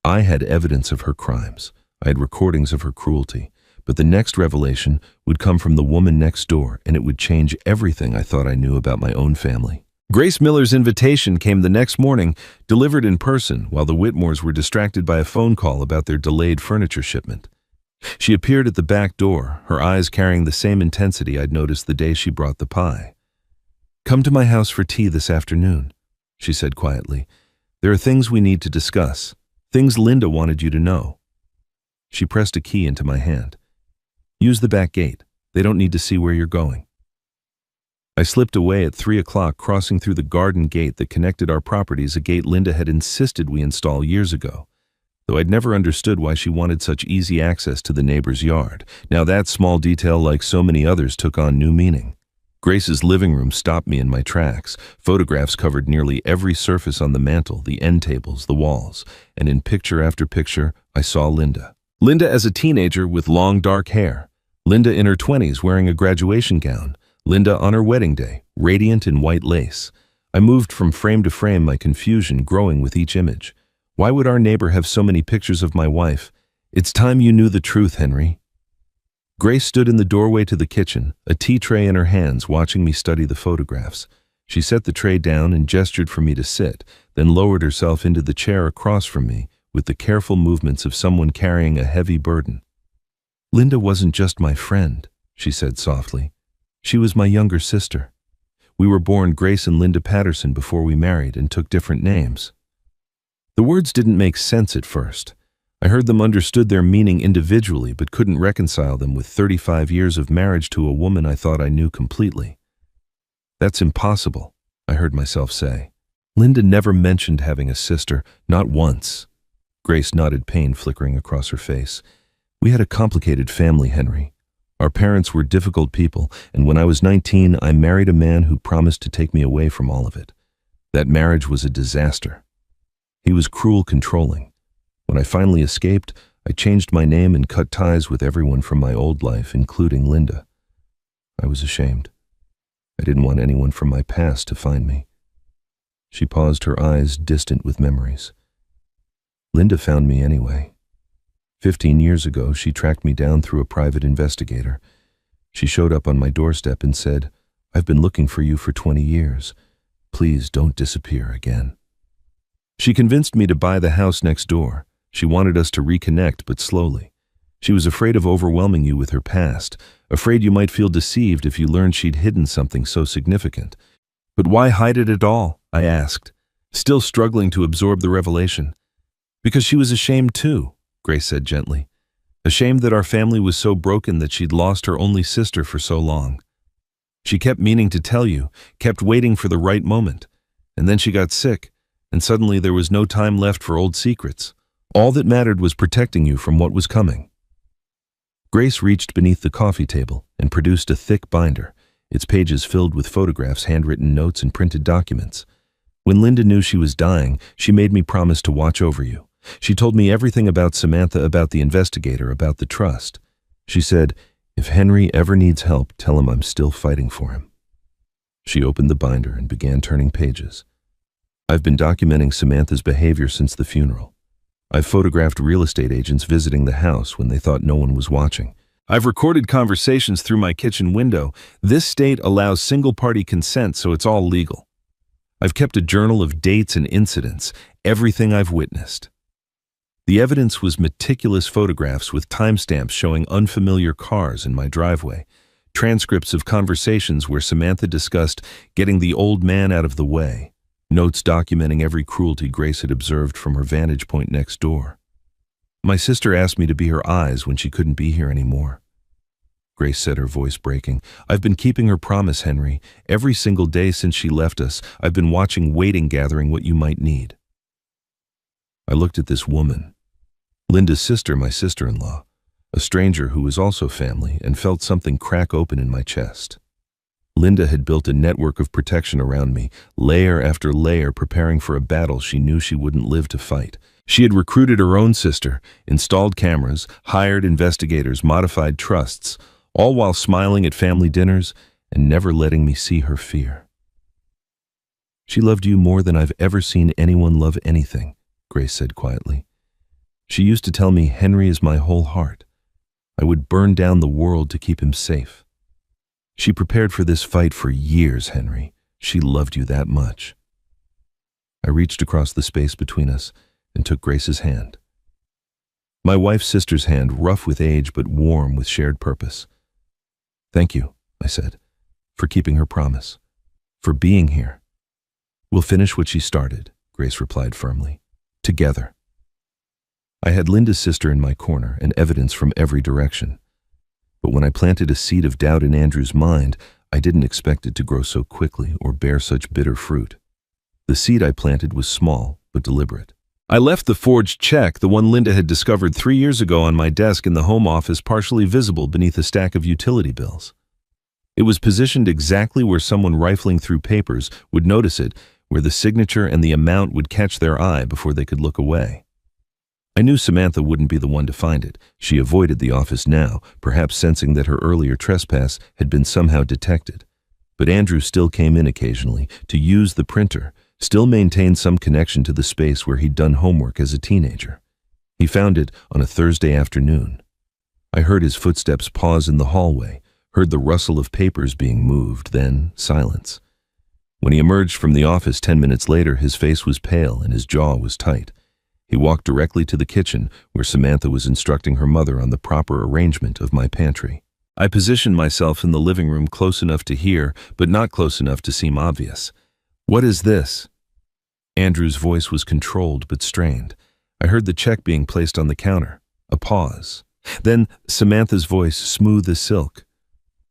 [SPEAKER 1] I had evidence of her crimes. I had recordings of her cruelty. But the next revelation would come from the woman next door, and it would change everything I thought I knew about my own family. Grace Miller's invitation came the next morning, delivered in person, while the Whitmores were distracted by a phone call about their delayed furniture shipment. She appeared at the back door, her eyes carrying the same intensity I'd noticed the day she brought the pie. "Come to my house for tea this afternoon," she said quietly. "There are things we need to discuss, things Linda wanted you to know." She pressed a key into my hand. "Use the back gate. They don't need to see where you're going." I slipped away at 3 o'clock, crossing through the garden gate that connected our properties, a gate Linda had insisted we install years ago, though I'd never understood why she wanted such easy access to the neighbor's yard. Now that small detail, like so many others, took on new meaning. Grace's living room stopped me in my tracks. Photographs covered nearly every surface on the mantel, the end tables, the walls, and in picture after picture, I saw Linda. Linda as a teenager with long dark hair. Linda in her 20s wearing a graduation gown. Linda on her wedding day, radiant in white lace. I moved from frame to frame, my confusion growing with each image. Why would our neighbor have so many pictures of my wife? "It's time you knew the truth, Henry." Grace stood in the doorway to the kitchen, a tea tray in her hands, watching me study the photographs. She set the tray down and gestured for me to sit, then lowered herself into the chair across from me with the careful movements of someone carrying a heavy burden. "Linda wasn't just my friend," she said softly. "She was my younger sister. We were born Grace and Linda Patterson before we married and took different names." The words didn't make sense at first. I heard them, understood their meaning individually, but couldn't reconcile them with 35 years of marriage to a woman I thought I knew completely. "That's impossible," I heard myself say. "Linda never mentioned having a sister, not once." Grace nodded, pain flickering across her face. We had a complicated family, Henry. Our parents were difficult people, and when I was 19, I married a man who promised to take me away from all of it. That marriage was a disaster. He was cruel, controlling. When I finally escaped, I changed my name and cut ties with everyone from my old life, including Linda. I was ashamed. I didn't want anyone from my past to find me. She paused, her eyes distant with memories. Linda found me anyway. 15 years ago, she tracked me down through a private investigator. She showed up on my doorstep and said, "I've been looking for you for 20 years. Please don't disappear again." She convinced me to buy the house next door. She wanted us to reconnect, but slowly. She was afraid of overwhelming you with her past, afraid you might feel deceived if you learned she'd hidden something so significant. But why hide it at all? I asked, still struggling to absorb the revelation. Because she was ashamed too, Grace said gently. Ashamed that our family was so broken that she'd lost her only sister for so long. She kept meaning to tell you, kept waiting for the right moment. And then she got sick, and suddenly there was no time left for old secrets. All that mattered was protecting you from what was coming. Grace reached beneath the coffee table and produced a thick binder, its pages filled with photographs, handwritten notes, and printed documents. When Linda knew she was dying, she made me promise to watch over you. She told me everything about Samantha, about the investigator, about the trust. She said, "If Henry ever needs help, tell him I'm still fighting for him." She opened the binder and began turning pages. I've been documenting Samantha's behavior since the funeral. I've photographed real estate agents visiting the house when they thought no one was watching. I've recorded conversations through my kitchen window. This state allows single-party consent, so it's all legal. I've kept a journal of dates and incidents, everything I've witnessed. The evidence was meticulous photographs with timestamps showing unfamiliar cars in my driveway, transcripts of conversations where Samantha discussed getting the old man out of the way, notes documenting every cruelty Grace had observed from her vantage point next door. My sister asked me to be her eyes when she couldn't be here anymore. Grace said, her voice breaking. I've been keeping her promise, Henry. Every single day since she left us, I've been watching, waiting, gathering what you might need. I looked at this woman, Linda's sister, my sister-in-law, a stranger who was also family, and felt something crack open in my chest. Linda had built a network of protection around me, layer after layer, preparing for a battle she knew she wouldn't live to fight. She had recruited her own sister, installed cameras, hired investigators, modified trusts, all while smiling at family dinners and never letting me see her fear. She loved you more than I've ever seen anyone love anything, Grace said quietly. She used to tell me, Henry is my whole heart. I would burn down the world to keep him safe. She prepared for this fight for years, Henry. She loved you that much. I reached across the space between us and took Grace's hand. My wife's sister's hand, rough with age but warm with shared purpose. Thank you, I said, for keeping her promise, for being here. We'll finish what she started, Grace replied firmly. Together. I had Linda's sister in my corner and evidence from every direction. But when I planted a seed of doubt in Andrew's mind, I didn't expect it to grow so quickly or bear such bitter fruit. The seed I planted was small but deliberate. I left the forged check, the one Linda had discovered 3 years ago, on my desk in the home office, partially visible beneath a stack of utility bills. It was positioned exactly where someone rifling through papers would notice it, where the signature and the amount would catch their eye before they could look away. I knew Samantha wouldn't be the one to find it. She avoided the office now, perhaps sensing that her earlier trespass had been somehow detected. But Andrew still came in occasionally to use the printer, still maintained some connection to the space where he'd done homework as a teenager. He found it on a Thursday afternoon. I heard his footsteps pause in the hallway, heard the rustle of papers being moved, then silence. When he emerged from the office 10 minutes later, his face was pale and his jaw was tight. He walked directly to the kitchen, where Samantha was instructing her mother on the proper arrangement of my pantry. I positioned myself in the living room, close enough to hear, but not close enough to seem obvious. What is this? Andrew's voice was controlled but strained. I heard the check being placed on the counter. A pause. Then Samantha's voice, smooth as silk.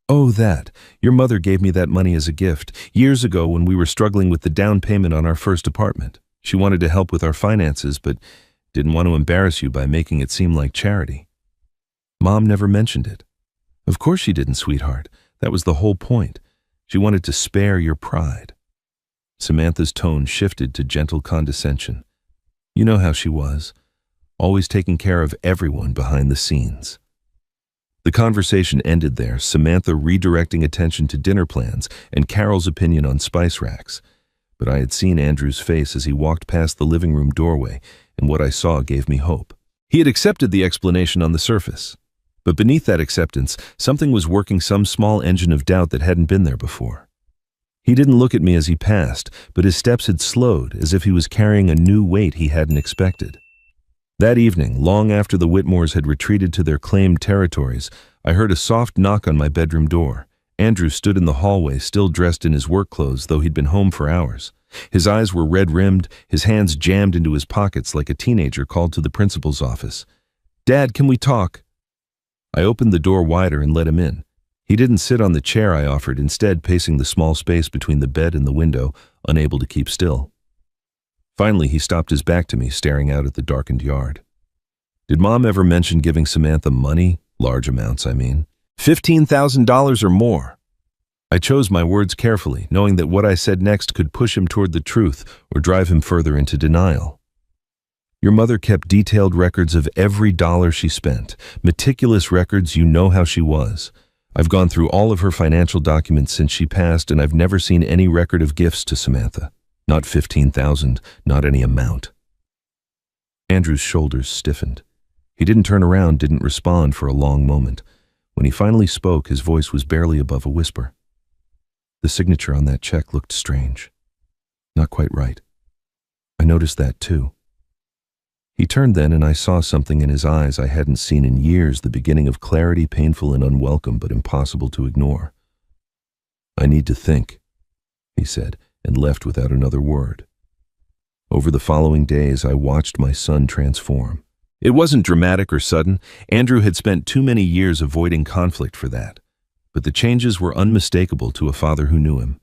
[SPEAKER 1] Oh, that. Your mother gave me that money as a gift, years ago when we were struggling with the down payment on our first apartment. She wanted to help with our finances, but Didn't want to embarrass you by making it seem like charity. Mom never mentioned it. Of course she didn't, sweetheart. That was the whole point. She wanted to spare your pride. Samantha's tone shifted to gentle condescension. You know how she was, always taking care of everyone behind the scenes. The conversation ended there, Samantha redirecting attention to dinner plans and Carol's opinion on spice racks. But I had seen Andrew's face as he walked past the living room doorway, and what I saw gave me hope. He had accepted the explanation on the surface. But beneath that acceptance, something was working, some small engine of doubt that hadn't been there before. He didn't look at me as he passed, but his steps had slowed, as if he was carrying a new weight he hadn't expected. That evening, long after the Whitmores had retreated to their claimed territories, I heard a soft knock on my bedroom door. Andrew stood in the hallway, still dressed in his work clothes, though he'd been home for hours. His eyes were red-rimmed, his hands jammed into his pockets like a teenager called to the principal's office. "Dad, can we talk?" I opened the door wider and let him in. He didn't sit on the chair I offered, instead pacing the small space between the bed and the window, unable to keep still. Finally, he stopped his back to me, staring out at the darkened yard. "Did Mom ever mention giving Samantha money? Large amounts, I mean. $15,000 or more." I chose my words carefully, knowing that what I said next could push him toward the truth or drive him further into denial. "Your mother kept detailed records of every dollar she spent. Meticulous records, you know how she was. I've gone through all of her financial documents since she passed, and I've never seen any record of gifts to Samantha. Not 15,000, not any amount." Andrew's shoulders stiffened. He didn't turn around, didn't respond for a long moment. When he finally spoke, his voice was barely above a whisper. "The signature on that check looked strange. Not quite right. I noticed that too." He turned then, and I saw something in his eyes I hadn't seen in years, the beginning of clarity, painful and unwelcome, but impossible to ignore. "I need to think," he said, and left without another word. Over the following days, I watched my son transform. It wasn't dramatic or sudden. Andrew had spent too many years avoiding conflict for that. But the changes were unmistakable to a father who knew him.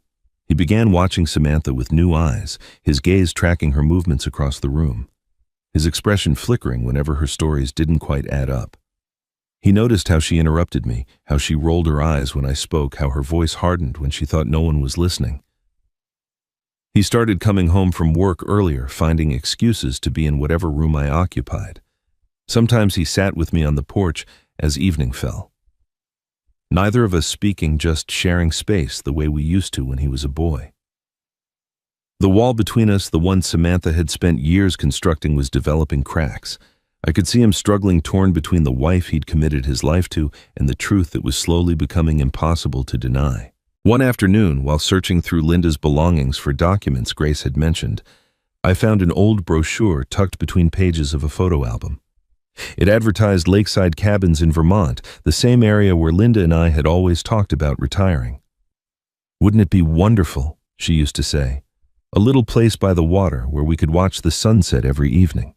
[SPEAKER 1] He began watching Samantha with new eyes, his gaze tracking her movements across the room, his expression flickering whenever her stories didn't quite add up. He noticed how she interrupted me, how she rolled her eyes when I spoke, how her voice hardened when she thought no one was listening. He started coming home from work earlier, finding excuses to be in whatever room I occupied. Sometimes he sat with me on the porch as evening fell. Neither of us speaking, just sharing space the way we used to when he was a boy. The wall between us, the one Samantha had spent years constructing, was developing cracks. I could see him struggling, torn between the wife he'd committed his life to and the truth that was slowly becoming impossible to deny. One afternoon, while searching through Linda's belongings for documents Grace had mentioned, I found an old brochure tucked between pages of a photo album. It advertised lakeside cabins in Vermont, the same area where Linda and I had always talked about retiring. "Wouldn't it be wonderful," she used to say, "a little place by the water where we could watch the sunset every evening?"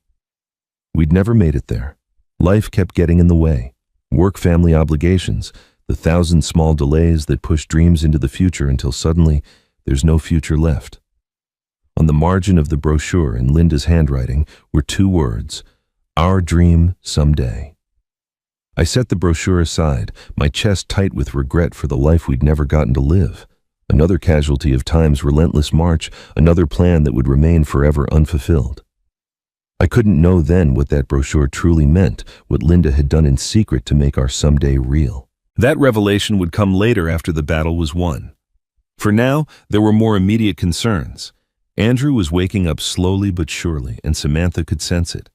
[SPEAKER 1] We'd never made it there. Life kept getting in the way. Work, family obligations, the thousand small delays that push dreams into the future until suddenly there's no future left. On the margin of the brochure, in Linda's handwriting, were two words: "Our dream someday." I set the brochure aside, my chest tight with regret for the life we'd never gotten to live. Another casualty of time's relentless march, another plan that would remain forever unfulfilled. I couldn't know then what that brochure truly meant, what Linda had done in secret to make our someday real. That revelation would come later, after the battle was won. For now, there were more immediate concerns. Andrew was waking up slowly but surely, and Samantha could sense it.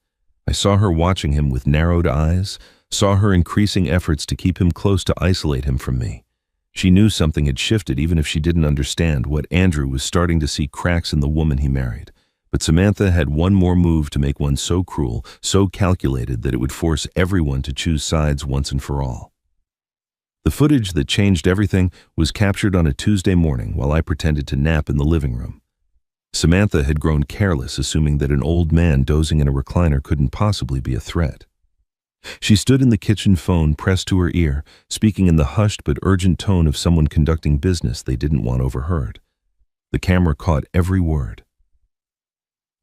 [SPEAKER 1] I saw her watching him with narrowed eyes, saw her increasing efforts to keep him close, to isolate him from me. She knew something had shifted, even if she didn't understand what Andrew was starting to see cracks in the woman he married. But Samantha had one more move to make, one so cruel, so calculated that it would force everyone to choose sides once and for all. The footage that changed everything was captured on a Tuesday morning while I pretended to nap in the living room. Samantha had grown careless, assuming that an old man dozing in a recliner couldn't possibly be a threat. She stood in the kitchen, phone pressed to her ear, speaking in the hushed but urgent tone of someone conducting business they didn't want overheard. The camera caught every word.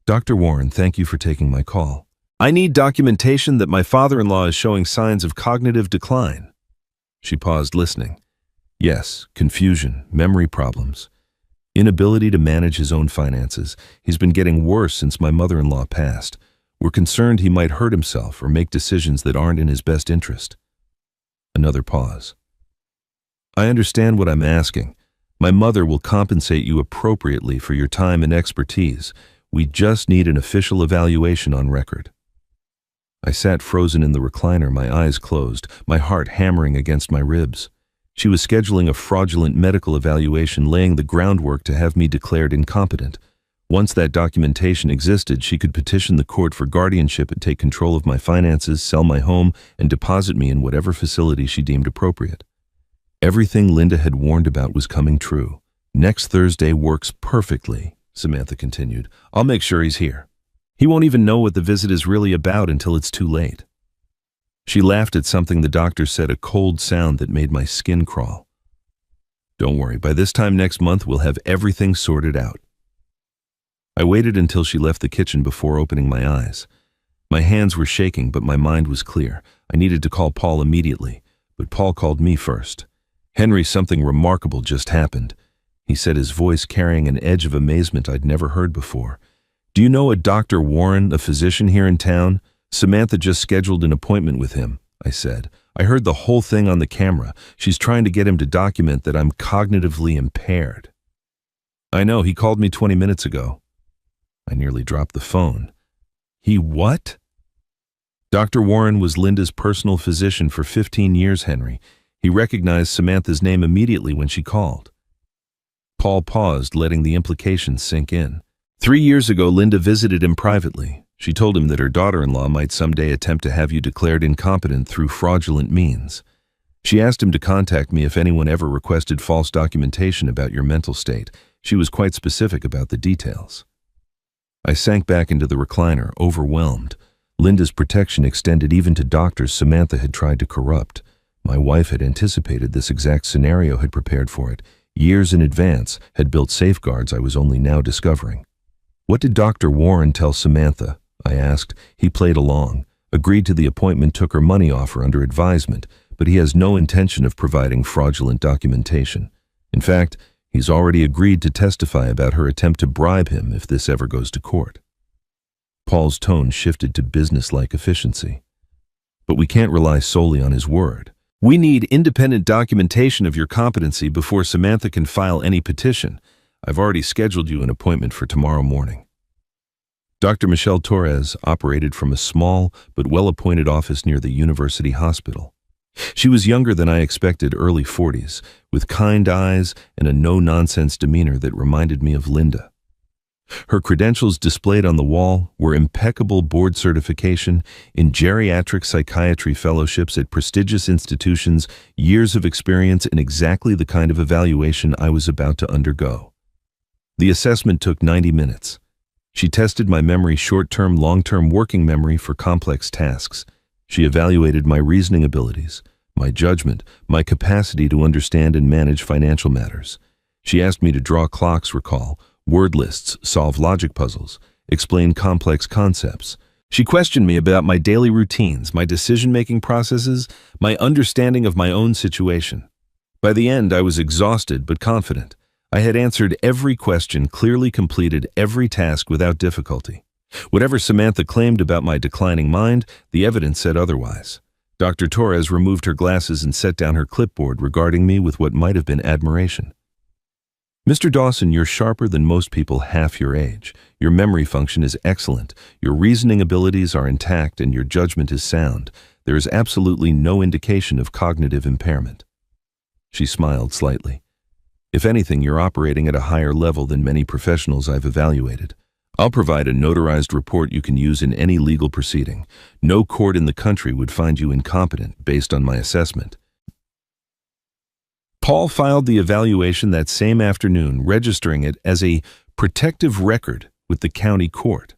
[SPEAKER 1] "Dr. Warren, thank you for taking my call. I need documentation that my father-in-law is showing signs of cognitive decline. She paused, listening. Yes, confusion, memory problems, inability to manage his own finances. He's been getting worse since my mother-in-law passed. We're concerned he might hurt himself or make decisions that aren't in his best interest. Another pause. I understand what I'm asking. My mother will compensate you appropriately for your time and expertise. We just need an official evaluation on record. I sat frozen in the recliner, my eyes closed, my heart hammering against my ribs. She was scheduling a fraudulent medical evaluation, laying the groundwork to have me declared incompetent. Once that documentation existed, she could petition the court for guardianship and take control of my finances, sell my home, and deposit me in whatever facility she deemed appropriate. Everything Linda had warned about was coming true. Next Thursday works perfectly, Samantha continued. I'll make sure he's here. He won't even know what the visit is really about until it's too late. She laughed at something the doctor said, a cold sound that made my skin crawl. Don't worry, by this time next month we'll have everything sorted out. I waited until she left the kitchen before opening my eyes. My hands were shaking, but my mind was clear. I needed to call Paul immediately, but Paul called me first. Henry, something remarkable just happened, he said, his voice carrying an edge of amazement I'd never heard before. Do you know a Dr. Warren, a physician here in town? Samantha just scheduled an appointment with him, I said. I heard the whole thing on the camera. She's trying to get him to document that I'm cognitively impaired. I know, he called me 20 minutes ago. I nearly dropped the phone. He what? Dr. Warren was Linda's personal physician for 15 years, Henry. He recognized Samantha's name immediately when she called. Paul paused, letting the implications sink in. 3 years ago, Linda visited him privately. She told him that her daughter-in-law might someday attempt to have you declared incompetent through fraudulent means. She asked him to contact me if anyone ever requested false documentation about your mental state. She was quite specific about the details. I sank back into the recliner, overwhelmed. Linda's protection extended even to doctors Samantha had tried to corrupt. My wife had anticipated this exact scenario, had prepared for it. Years in advance, had built safeguards I was only now discovering. What did Dr. Warren tell Samantha? I asked. He played along, agreed to the appointment, took her money offer under advisement, but he has no intention of providing fraudulent documentation. In fact, he's already agreed to testify about her attempt to bribe him if this ever goes to court. Paul's tone shifted to businesslike efficiency. But we can't rely solely on his word. We need independent documentation of your competency before Samantha can file any petition. I've already scheduled you an appointment for tomorrow morning. Dr. Michelle Torres operated from a small but well-appointed office near the university hospital. She was younger than I expected, early 40s, with kind eyes and a no-nonsense demeanor that reminded me of Linda. Her credentials displayed on the wall were impeccable board certification in geriatric psychiatry fellowships at prestigious institutions, years of experience in exactly the kind of evaluation I was about to undergo. The assessment took 90 minutes. She tested my memory, short-term, long-term working memory for complex tasks. She evaluated my reasoning abilities, my judgment, my capacity to understand and manage financial matters. She asked me to draw clocks, recall word lists, solve logic puzzles, explain complex concepts. She questioned me about my daily routines, my decision-making processes, my understanding of my own situation. By the end, I was exhausted but confident. I had answered every question, clearly completed every task without difficulty. Whatever Samantha claimed about my declining mind, the evidence said otherwise. Dr. Torres removed her glasses and set down her clipboard, regarding me with what might have been admiration. Mr. Dawson, you're sharper than most people half your age. Your memory function is excellent. Your reasoning abilities are intact and your judgment is sound. There is absolutely no indication of cognitive impairment. She smiled slightly. If anything, you're operating at a higher level than many professionals I've evaluated. I'll provide a notarized report you can use in any legal proceeding. No court in the country would find you incompetent based on my assessment. Paul filed the evaluation that same afternoon, registering it as a protective record with the county court.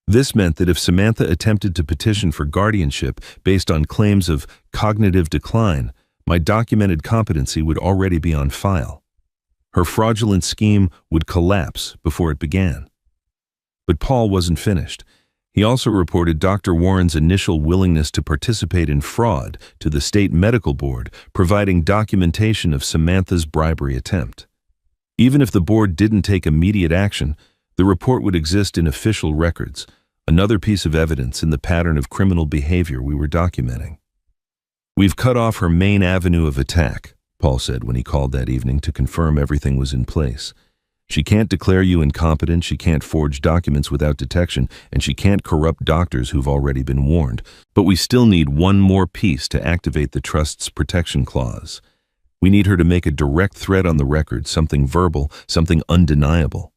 [SPEAKER 1] This meant that if Samantha attempted to petition for guardianship based on claims of cognitive decline, my documented competency would already be on file. Her fraudulent scheme would collapse before it began. But Paul wasn't finished. He also reported Dr. Warren's initial willingness to participate in fraud to the state medical board, providing documentation of Samantha's bribery attempt. Even if the board didn't take immediate action, the report would exist in official records, another piece of evidence in the pattern of criminal behavior we were documenting. "We've cut off her main avenue of attack," Paul said when he called that evening to confirm everything was in place. "She can't declare you incompetent, she can't forge documents without detection, and she can't corrupt doctors who've already been warned. But we still need one more piece to activate the trust's protection clause. We need her to make a direct threat on the record, something verbal, something undeniable.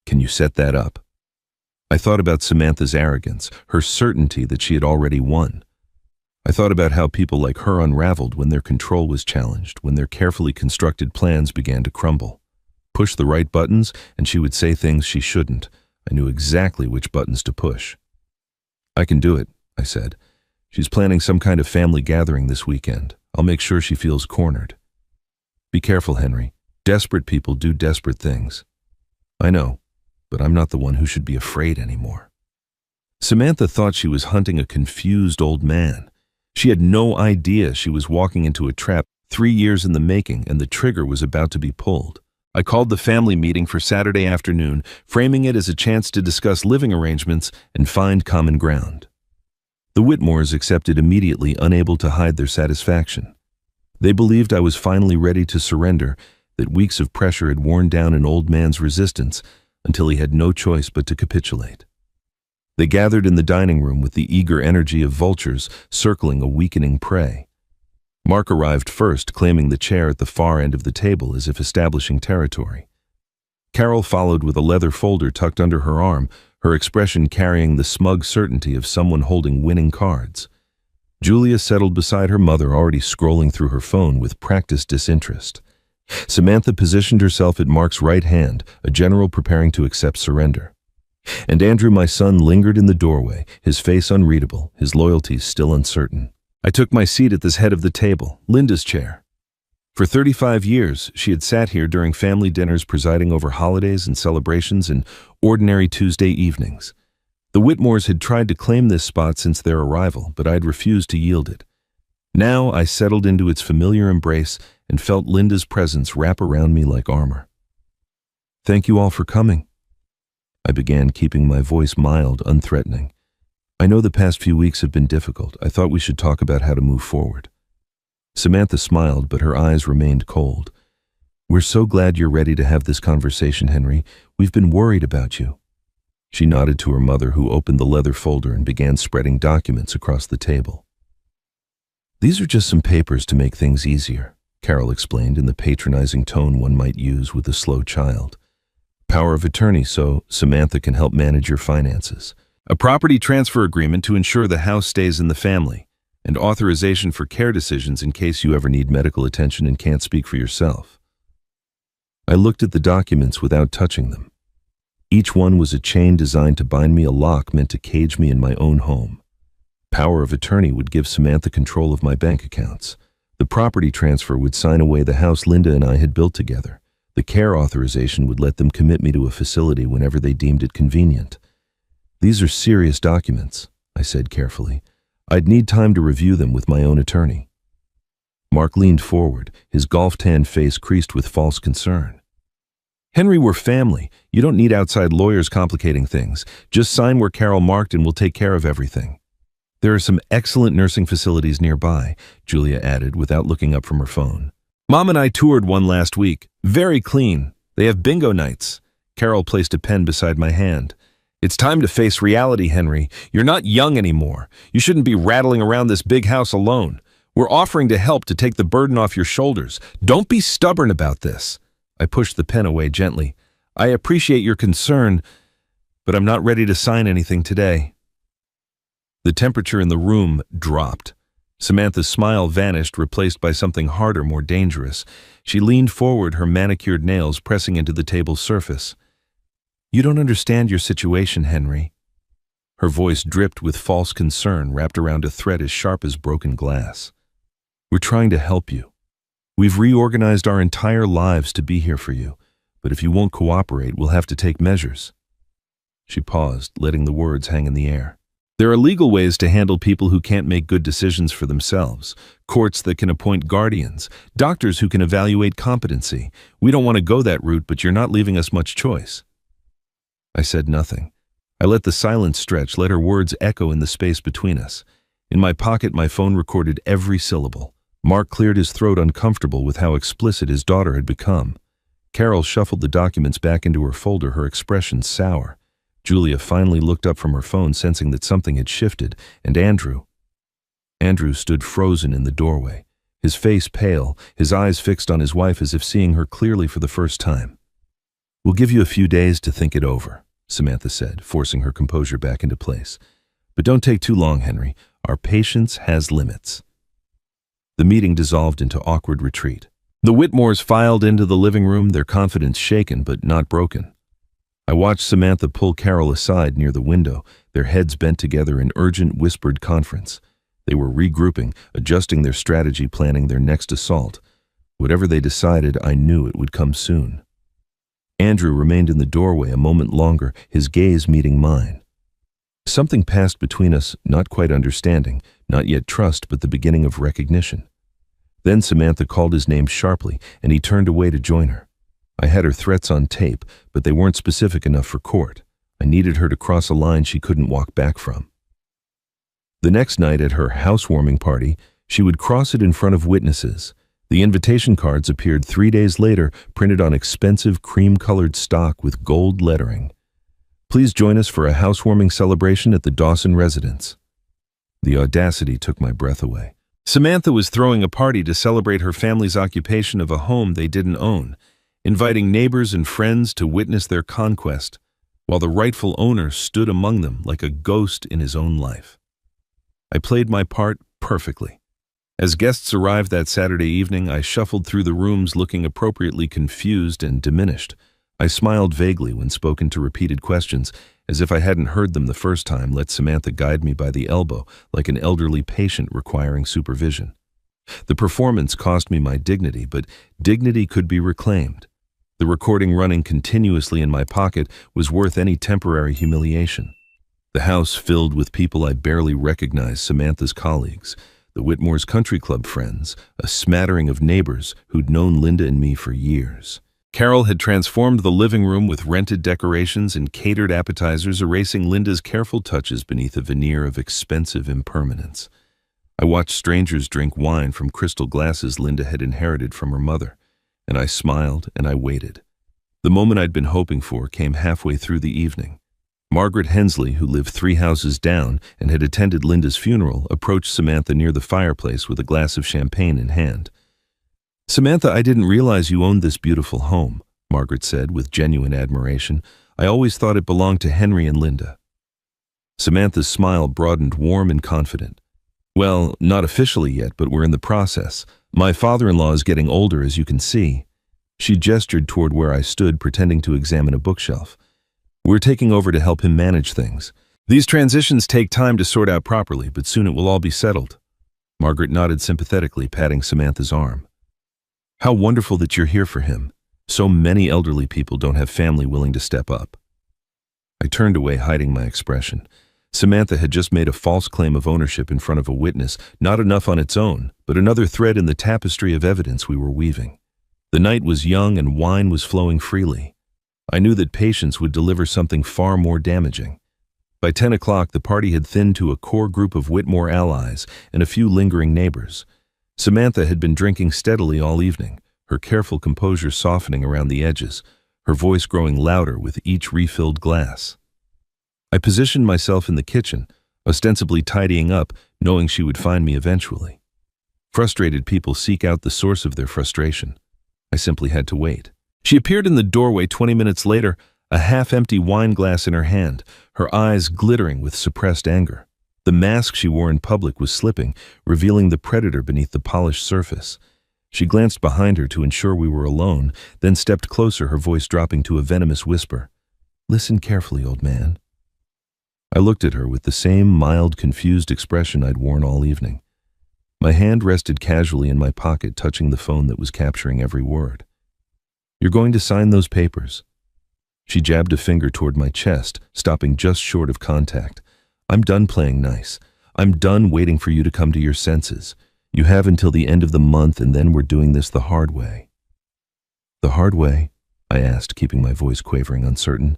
[SPEAKER 1] Can you set that up?" I thought about Samantha's arrogance, her certainty that she had already won. I thought about how people like her unraveled when their control was challenged, when their carefully constructed plans began to crumble. Push the right buttons, and she would say things she shouldn't. I knew exactly which buttons to push. "I can do it," I said. "She's planning some kind of family gathering this weekend. I'll make sure she feels cornered." "Be careful, Henry. Desperate people do desperate things." "I know, but I'm not the one who should be afraid anymore." Samantha thought she was hunting a confused old man. She had no idea she was walking into a trap 3 years in the making, and the trigger was about to be pulled. I called the family meeting for Saturday afternoon, framing it as a chance to discuss living arrangements and find common ground. The Whitmores accepted immediately, unable to hide their satisfaction. They believed I was finally ready to surrender, that weeks of pressure had worn down an old man's resistance until he had no choice but to capitulate. They gathered in the dining room with the eager energy of vultures circling a weakening prey. Mark arrived first, claiming the chair at the far end of the table as if establishing territory. Carol followed with a leather folder tucked under her arm, her expression carrying the smug certainty of someone holding winning cards. Julia settled beside her mother, already scrolling through her phone with practiced disinterest. Samantha positioned herself at Mark's right hand, a general preparing to accept surrender. And Andrew, my son, lingered in the doorway, his face unreadable, his loyalties still uncertain. I took my seat at this head of the table, Linda's chair. For 35 years, she had sat here during family dinners, presiding over holidays and celebrations and ordinary Tuesday evenings. The Whitmores had tried to claim this spot since their arrival, but I had refused to yield it. Now I settled into its familiar embrace and felt Linda's presence wrap around me like armor. "Thank you all for coming," I began, keeping my voice mild, unthreatening. "I know the past few weeks have been difficult. I thought we should talk about how to move forward." Samantha smiled, but her eyes remained cold. "We're so glad you're ready to have this conversation, Henry. We've been worried about you." She nodded to her mother, who opened the leather folder and began spreading documents across the table. "These are just some papers to make things easier," Carol explained in the patronizing tone one might use with a slow child. "Power of attorney so Samantha can help manage your finances. A property transfer agreement to ensure the house stays in the family, and authorization for care decisions in case you ever need medical attention and can't speak for yourself." I looked at the documents without touching them. Each one was a chain designed to bind me, a lock meant to cage me in my own home. Power of attorney would give Samantha control of my bank accounts. The property transfer would sign away the house Linda and I had built together. The care authorization would let them commit me to a facility whenever they deemed it convenient. "These are serious documents," I said carefully. "I'd need time to review them with my own attorney." Mark leaned forward, his golf-tanned face creased with false concern. "Henry, we're family. You don't need outside lawyers complicating things. Just sign where Carol marked and we'll take care of everything." "There are some excellent nursing facilities nearby," Julia added without looking up from her phone. "Mom and I toured one last week. Very clean. They have bingo nights." Carol placed a pen beside my hand. "It's time to face reality, Henry. You're not young anymore. You shouldn't be rattling around this big house alone. We're offering to help to take the burden off your shoulders. Don't be stubborn about this." I pushed the pen away gently. "I appreciate your concern, but I'm not ready to sign anything today." The temperature in the room dropped. Samantha's smile vanished, replaced by something harder, more dangerous. She leaned forward, her manicured nails pressing into the table's surface. "You don't understand your situation, Henry." Her voice dripped with false concern, wrapped around a thread as sharp as broken glass. "We're trying to help you. We've reorganized our entire lives to be here for you, but if you won't cooperate, we'll have to take measures." She paused, letting the words hang in the air. There are legal ways to handle people who can't make good decisions for themselves, courts that can appoint guardians, doctors who can evaluate competency. We don't want to go that route, but you're not leaving us much choice. I said nothing. I let the silence stretch, let her words echo in the space between us. In my pocket, my phone recorded every syllable. Mark cleared his throat, uncomfortable with how explicit his daughter had become. Carol shuffled the documents back into her folder, her expression sour. Julia finally looked up from her phone, sensing that something had shifted, and Andrew stood frozen in the doorway, his face pale, his eyes fixed on his wife as if seeing her clearly for the first time. "We'll give you a few days to think it over," Samantha said, forcing her composure back into place. "But don't take too long, Henry. Our patience has limits." The meeting dissolved into awkward retreat. The Whitmores filed into the living room, their confidence shaken but not broken. I watched Samantha pull Carol aside near the window, their heads bent together in urgent, whispered conference. They were regrouping, adjusting their strategy, planning their next assault. Whatever they decided, I knew it would come soon. Andrew remained in the doorway a moment longer, his gaze meeting mine. Something passed between us, not quite understanding, not yet trust, but the beginning of recognition. Then Samantha called his name sharply, and he turned away to join her. I had her threats on tape, but they weren't specific enough for court. I needed her to cross a line she couldn't walk back from. The next night at her housewarming party, she would cross it in front of witnesses. The invitation cards appeared 3 days later, printed on expensive cream-colored stock with gold lettering. "Please join us for a housewarming celebration at the Dawson residence." The audacity took my breath away. Samantha was throwing a party to celebrate her family's occupation of a home they didn't own, inviting neighbors and friends to witness their conquest, while the rightful owner stood among them like a ghost in his own life. I played my part perfectly. As guests arrived that Saturday evening, I shuffled through the rooms looking appropriately confused and diminished. I smiled vaguely when spoken to repeated questions, as if I hadn't heard them the first time, let Samantha guide me by the elbow like an elderly patient requiring supervision. The performance cost me my dignity, but dignity could be reclaimed. The recording running continuously in my pocket was worth any temporary humiliation. The house filled with people I barely recognized, Samantha's colleagues, the Whitmore's country club friends, a smattering of neighbors who'd known Linda and me for years. Carol had transformed the living room with rented decorations and catered appetizers, erasing Linda's careful touches beneath a veneer of expensive impermanence. I watched strangers drink wine from crystal glasses Linda had inherited from her mother, and I smiled and I waited. The moment I'd been hoping for came halfway through the evening. Margaret Hensley, who lived 3 houses down and had attended Linda's funeral, approached Samantha near the fireplace with a glass of champagne in hand. "Samantha, I didn't realize you owned this beautiful home," Margaret said with genuine admiration. "I always thought it belonged to Henry and Linda." Samantha's smile broadened, warm and confident. "Well, not officially yet, but we're in the process. My father-in-law is getting older, as you can see." She gestured toward where I stood, pretending to examine a bookshelf. "We're taking over to help him manage things. These transitions take time to sort out properly, but soon it will all be settled." Margaret nodded sympathetically, patting Samantha's arm. "How wonderful that you're here for him. So many elderly people don't have family willing to step up." I turned away, hiding my expression. Samantha had just made a false claim of ownership in front of a witness, not enough on its own, but another thread in the tapestry of evidence we were weaving. The night was young and wine was flowing freely. I knew that patience would deliver something far more damaging. By 10 o'clock, the party had thinned to a core group of Whitmore allies and a few lingering neighbors. Samantha had been drinking steadily all evening, her careful composure softening around the edges, her voice growing louder with each refilled glass. I positioned myself in the kitchen, ostensibly tidying up, knowing she would find me eventually. Frustrated people seek out the source of their frustration. I simply had to wait. She appeared in the doorway 20 minutes later, a half-empty wine glass in her hand, her eyes glittering with suppressed anger. The mask she wore in public was slipping, revealing the predator beneath the polished surface. She glanced behind her to ensure we were alone, then stepped closer, her voice dropping to a venomous whisper. "Listen carefully, old man." I looked at her with the same mild, confused expression I'd worn all evening. My hand rested casually in my pocket, touching the phone that was capturing every word. "You're going to sign those papers." She jabbed a finger toward my chest, stopping just short of contact. I'm done playing nice. I'm done waiting for you to come to your senses. You have until the end of the month, and then we're doing this the hard way. The hard way? I asked, keeping my voice quavering, uncertain.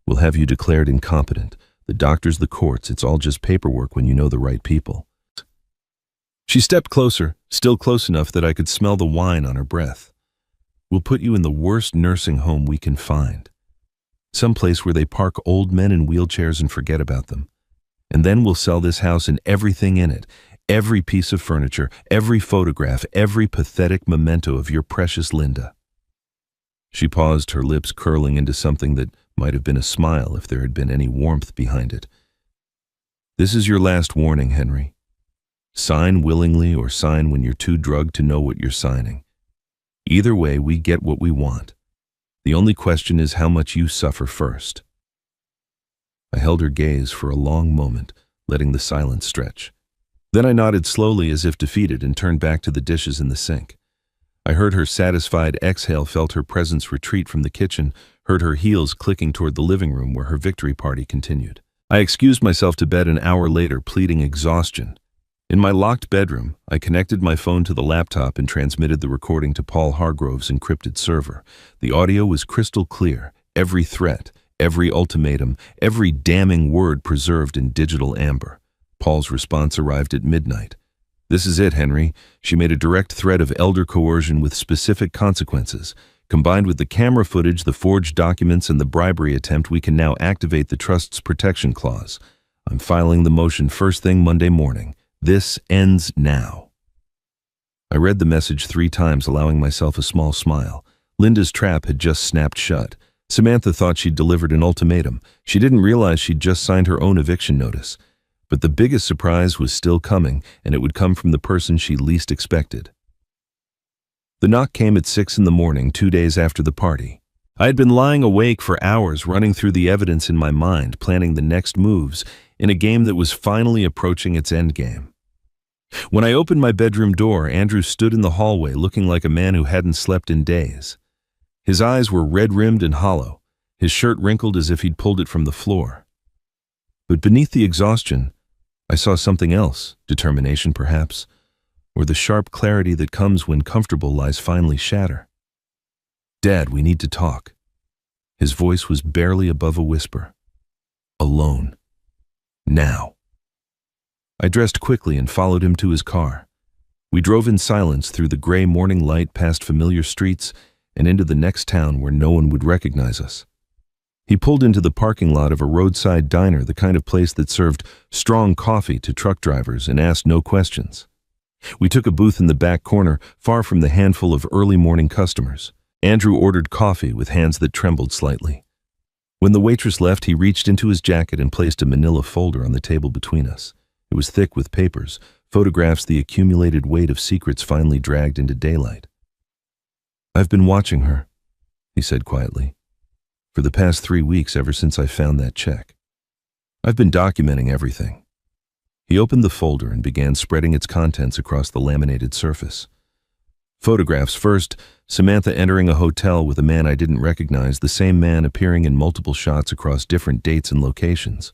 [SPEAKER 1] We'll have you declared incompetent. The doctors, the courts, it's all just paperwork when you know the right people. She stepped closer, still close enough that I could smell the wine on her breath. We'll put you in the worst nursing home we can find. Some place where they park old men in wheelchairs and forget about them. And then we'll sell this house and everything in it, every piece of furniture, every photograph, every pathetic memento of your precious Linda. She paused, her lips curling into something that might have been a smile if there had been any warmth behind it. This is your last warning, Henry. Sign willingly or sign when you're too drugged to know what you're signing. Either way, we get what we want. The only question is how much you suffer first. I held her gaze for a long moment, letting the silence stretch. Then I nodded slowly as if defeated and turned back to the dishes in the sink. I heard her satisfied exhale, felt her presence retreat from the kitchen, heard her heels clicking toward the living room where her victory party continued. I excused myself to bed an hour later, pleading exhaustion. In my locked bedroom, I connected my phone to the laptop and transmitted the recording to Paul Hargrove's encrypted server. The audio was crystal clear, every threat, every ultimatum, every damning word preserved in digital amber. Paul's response arrived at midnight. This is it, Henry. She made a direct threat of elder coercion with specific consequences. Combined with the camera footage, the forged documents, and the bribery attempt, we can now activate the trust's protection clause. I'm filing the motion first thing Monday morning. This ends now. I read the message 3 times, allowing myself a small smile. Linda's trap had just snapped shut. Samantha thought she'd delivered an ultimatum. She didn't realize she'd just signed her own eviction notice. But the biggest surprise was still coming, and it would come from the person she least expected. The knock came at 6 in the morning, 2 days after the party. I had been lying awake for hours, running through the evidence in my mind, planning the next moves in a game that was finally approaching its endgame. When I opened my bedroom door, Andrew stood in the hallway looking like a man who hadn't slept in days. His eyes were red-rimmed and hollow, his shirt wrinkled as if he'd pulled it from the floor. But beneath the exhaustion, I saw something else, determination perhaps, or the sharp clarity that comes when comfortable lies finally shatter. Dad, we need to talk. His voice was barely above a whisper. Alone. Now. I dressed quickly and followed him to his car. We drove in silence through the gray morning light, past familiar streets, and into the next town where no one would recognize us. He pulled into the parking lot of a roadside diner, the kind of place that served strong coffee to truck drivers, and asked no questions. We took a booth in the back corner, far from the handful of early morning customers. Andrew ordered coffee with hands that trembled slightly. When the waitress left, he reached into his jacket and placed a manila folder on the table between us. It was thick with papers, photographs, the accumulated weight of secrets finally dragged into daylight. I've been watching her, he said quietly, for the past 3 weeks, ever since I found that check. I've been documenting everything. He opened the folder and began spreading its contents across the laminated surface. Photographs first, Samantha entering a hotel with a man I didn't recognize, the same man appearing in multiple shots across different dates and locations.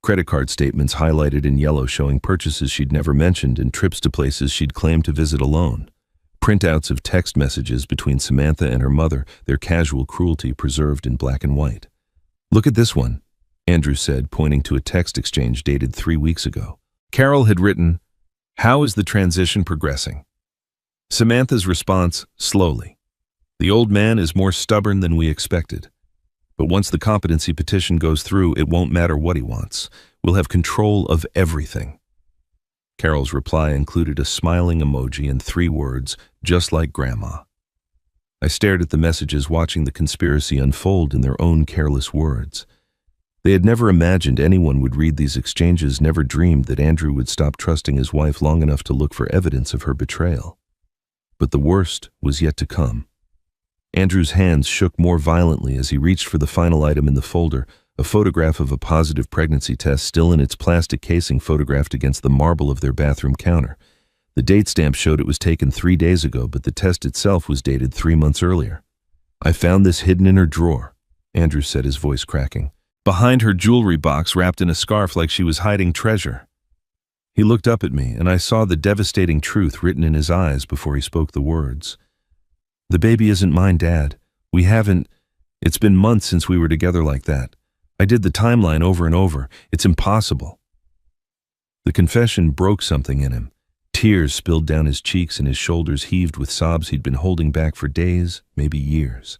[SPEAKER 1] Credit card statements highlighted in yellow showing purchases she'd never mentioned and trips to places she'd claimed to visit alone. Printouts of text messages between Samantha and her mother, their casual cruelty preserved in black and white. Look at this one, Andrew said, pointing to a text exchange dated 3 weeks ago. Carol had written, "How is the transition progressing?" Samantha's response, slowly. "The old man is more stubborn than we expected. But once the competency petition goes through, it won't matter what he wants. We'll have control of everything." Carol's reply included a smiling emoji and 3 words, "just like Grandma." I stared at the messages, watching the conspiracy unfold in their own careless words. They had never imagined anyone would read these exchanges, never dreamed that Andrew would stop trusting his wife long enough to look for evidence of her betrayal. But the worst was yet to come. Andrew's hands shook more violently as he reached for the final item in the folder, a photograph of a positive pregnancy test still in its plastic casing, photographed against the marble of their bathroom counter. The date stamp showed it was taken 3 days ago, but the test itself was dated 3 months earlier. "I found this hidden in her drawer," Andrew said, his voice cracking. Behind her jewelry box wrapped in a scarf like she was hiding treasure. He looked up at me, and I saw the devastating truth written in his eyes before he spoke the words. The baby isn't mine, Dad. We haven't. It's been months since we were together like that. I did the timeline over and over. It's impossible. The confession broke something in him. Tears spilled down his cheeks and his shoulders heaved with sobs he'd been holding back for days, maybe years.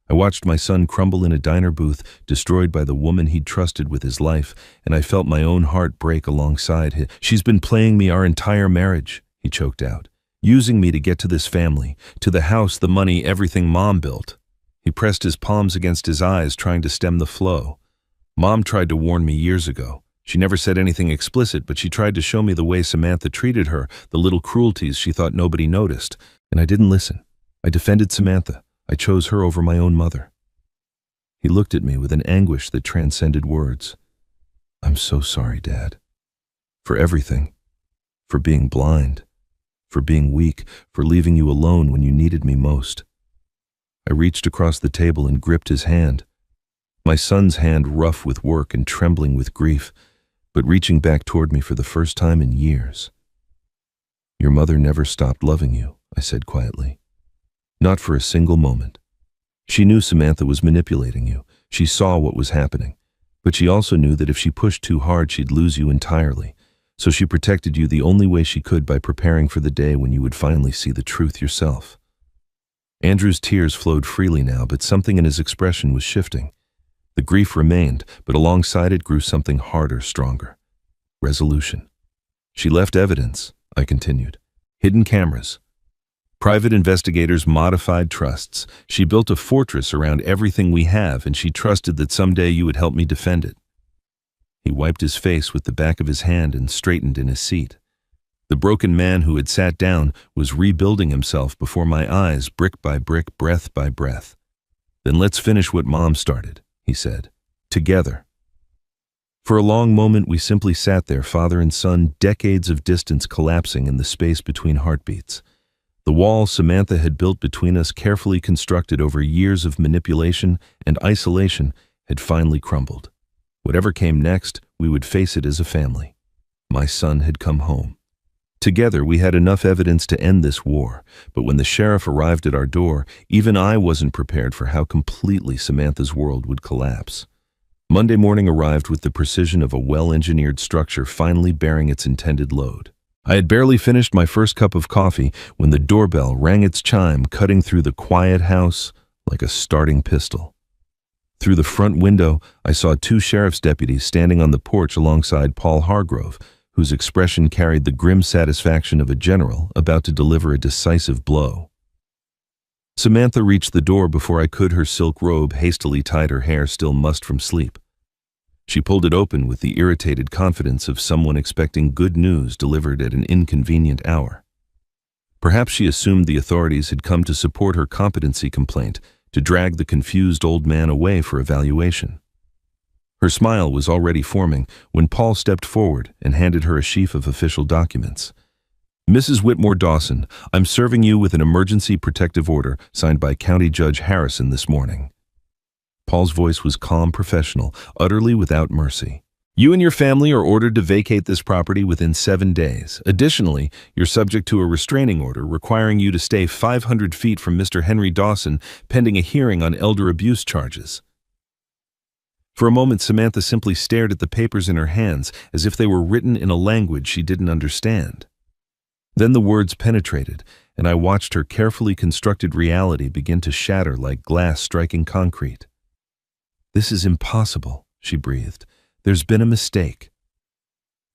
[SPEAKER 1] I watched my son crumble in a diner booth, destroyed by the woman he'd trusted with his life, and I felt my own heart break alongside his. She's been playing me our entire marriage, he choked out, using me to get to this family, to the house, the money, everything Mom built. He pressed his palms against his eyes, trying to stem the flow. Mom tried to warn me years ago. She never said anything explicit, but she tried to show me the way Samantha treated her, the little cruelties she thought nobody noticed. And I didn't listen. I defended Samantha. I chose her over my own mother. He looked at me with an anguish that transcended words. I'm so sorry, Dad. For everything. For being blind. For being weak. For leaving you alone when you needed me most. I reached across the table and gripped his hand. My son's hand rough with work and trembling with grief, but reaching back toward me for the first time in years. Your mother never stopped loving you, I said quietly. Not for a single moment. She knew Samantha was manipulating you. She saw what was happening. But she also knew that if she pushed too hard, she'd lose you entirely. So she protected you the only way she could by preparing for the day when you would finally see the truth yourself. Andrew's tears flowed freely now, but something in his expression was shifting. The grief remained, but alongside it grew something harder, stronger. Resolution. She left evidence, I continued. Hidden cameras. Private investigators, modified trusts. She built a fortress around everything we have, and she trusted that someday you would help me defend it. He wiped his face with the back of his hand and straightened in his seat. The broken man who had sat down was rebuilding himself before my eyes, brick by brick, breath by breath. Then let's finish what Mom started, he said. Together. For a long moment we simply sat there, father and son, decades of distance collapsing in the space between heartbeats. The wall Samantha had built between us, carefully constructed over years of manipulation and isolation, had finally crumbled. Whatever came next, we would face it as a family. My son had come home. Together, we had enough evidence to end this war, but when the sheriff arrived at our door, even I wasn't prepared for how completely Samantha's world would collapse. Monday morning arrived with the precision of a well-engineered structure finally bearing its intended load. I had barely finished my first cup of coffee when the doorbell rang its chime, cutting through the quiet house like a starting pistol. Through the front window, I saw two sheriff's deputies standing on the porch alongside Paul Hargrove, whose expression carried the grim satisfaction of a general about to deliver a decisive blow. Samantha reached the door before I could. Her silk robe hastily tied, her hair still mussed from sleep. She pulled it open with the irritated confidence of someone expecting good news delivered at an inconvenient hour. Perhaps she assumed the authorities had come to support her competency complaint, to drag the confused old man away for evaluation. Her smile was already forming when Paul stepped forward and handed her a sheaf of official documents. Mrs. Whitmore Dawson, I'm serving you with an emergency protective order signed by County Judge Harrison this morning. Paul's voice was calm, professional, utterly without mercy. You and your family are ordered to vacate this property within 7 days. Additionally, you're subject to a restraining order requiring you to stay 500 feet from Mr. Henry Dawson pending a hearing on elder abuse charges. For a moment, Samantha simply stared at the papers in her hands as if they were written in a language she didn't understand. Then the words penetrated, and I watched her carefully constructed reality begin to shatter like glass striking concrete. This is impossible, she breathed. There's been a mistake.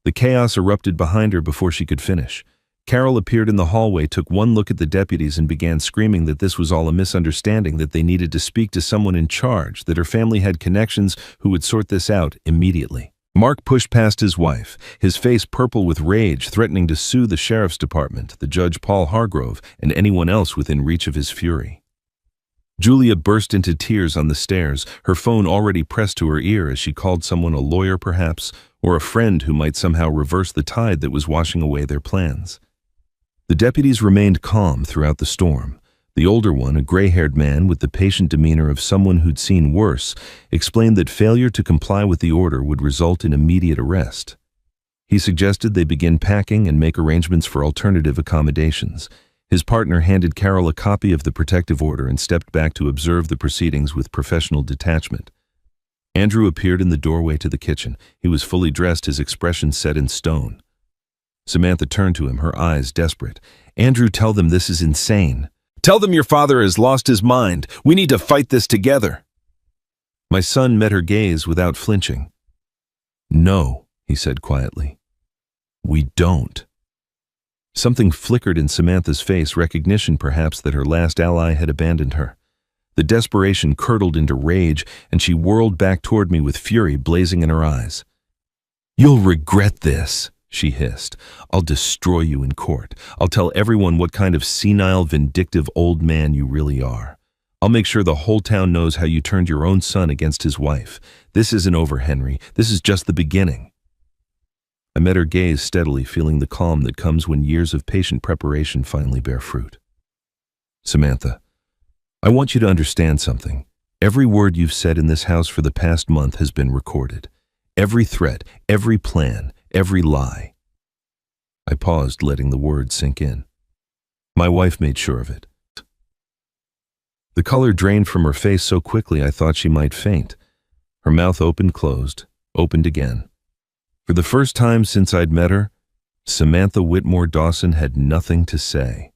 [SPEAKER 1] The chaos erupted behind her before she could finish. Carol appeared in the hallway, took one look at the deputies, and began screaming that this was all a misunderstanding, that they needed to speak to someone in charge, that her family had connections who would sort this out immediately. Mark pushed past his wife, his face purple with rage, threatening to sue the sheriff's department, the judge Paul Hargrove, and anyone else within reach of his fury. Julia burst into tears on the stairs, her phone already pressed to her ear as she called someone, a lawyer perhaps, or a friend who might somehow reverse the tide that was washing away their plans. The deputies remained calm throughout the storm. The older one, a gray-haired man with the patient demeanor of someone who'd seen worse, explained that failure to comply with the order would result in immediate arrest. He suggested they begin packing and make arrangements for alternative accommodations. His partner handed Carol a copy of the protective order and stepped back to observe the proceedings with professional detachment. Andrew appeared in the doorway to the kitchen. He was fully dressed, his expression set in stone. Samantha turned to him, her eyes desperate. "Andrew, tell them this is insane. Tell them your father has lost his mind. We need to fight this together." My son met her gaze without flinching. "No," he said quietly. "We don't." Something flickered in Samantha's face, recognition perhaps that her last ally had abandoned her. The desperation curdled into rage, and she whirled back toward me with fury blazing in her eyes. "You'll regret this," she hissed. "I'll destroy you in court. I'll tell everyone what kind of senile, vindictive old man you really are. I'll make sure the whole town knows how you turned your own son against his wife. This isn't over, Henry. This is just the beginning." I met her gaze steadily, feeling the calm that comes when years of patient preparation finally bear fruit. "Samantha, I want you to understand something. Every word you've said in this house for the past month has been recorded. Every threat, every plan, every lie." I paused, letting the words sink in. My wife made sure of it. The color drained from her face so quickly I thought she might faint. Her mouth opened, closed, opened again. For the first time since I'd met her, Samantha Whitmore Dawson had nothing to say.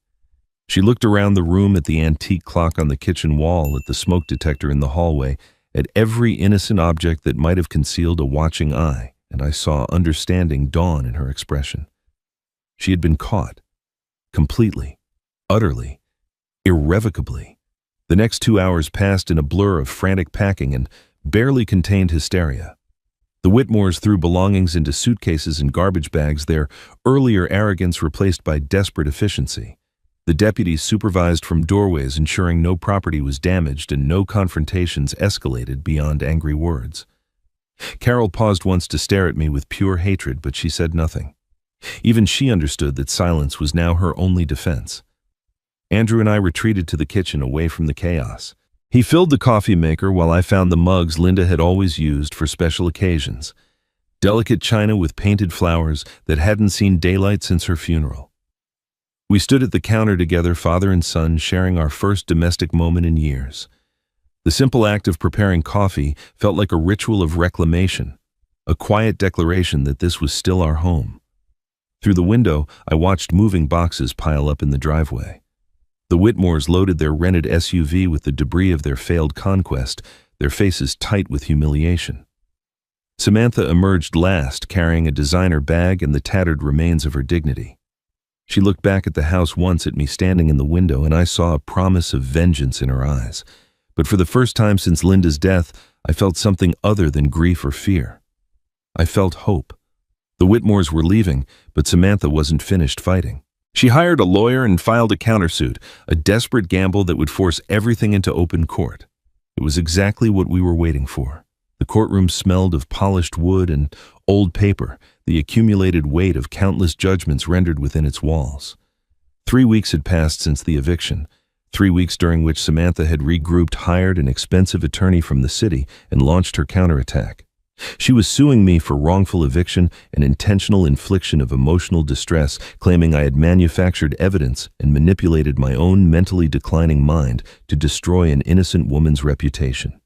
[SPEAKER 1] She looked around the room, at the antique clock on the kitchen wall, at the smoke detector in the hallway, at every innocent object that might have concealed a watching eye, and I saw understanding dawn in her expression. She had been caught. Completely. Utterly. Irrevocably. The next 2 hours passed in a blur of frantic packing and barely contained hysteria. The Whitmores threw belongings into suitcases and garbage bags, their earlier arrogance replaced by desperate efficiency. The deputies supervised from doorways, ensuring no property was damaged and no confrontations escalated beyond angry words. Carol paused once to stare at me with pure hatred, but she said nothing. Even she understood that silence was now her only defense. Andrew and I retreated to the kitchen, away from the chaos. He filled the coffee maker while I found the mugs Linda had always used for special occasions. Delicate china with painted flowers that hadn't seen daylight since her funeral. We stood at the counter together, father and son, sharing our first domestic moment in years. The simple act of preparing coffee felt like a ritual of reclamation, a quiet declaration that this was still our home. Through the window, I watched moving boxes pile up in the driveway. The Whitmores loaded their rented SUV with the debris of their failed conquest, their faces tight with humiliation. Samantha emerged last, carrying a designer bag and the tattered remains of her dignity. She looked back at the house once at me standing in the window, and I saw a promise of vengeance in her eyes. But for the first time since Linda's death, I felt something other than grief or fear. I felt hope. The Whitmores were leaving, but Samantha wasn't finished fighting. She hired a lawyer and filed a countersuit, a desperate gamble that would force everything into open court. It was exactly what we were waiting for. The courtroom smelled of polished wood and old paper, the accumulated weight of countless judgments rendered within its walls. 3 weeks had passed since the eviction, 3 weeks during which Samantha had regrouped, hired an expensive attorney from the city, and launched her counterattack. She was suing me for wrongful eviction and intentional infliction of emotional distress, claiming I had manufactured evidence and manipulated my own mentally declining mind to destroy an innocent woman's reputation.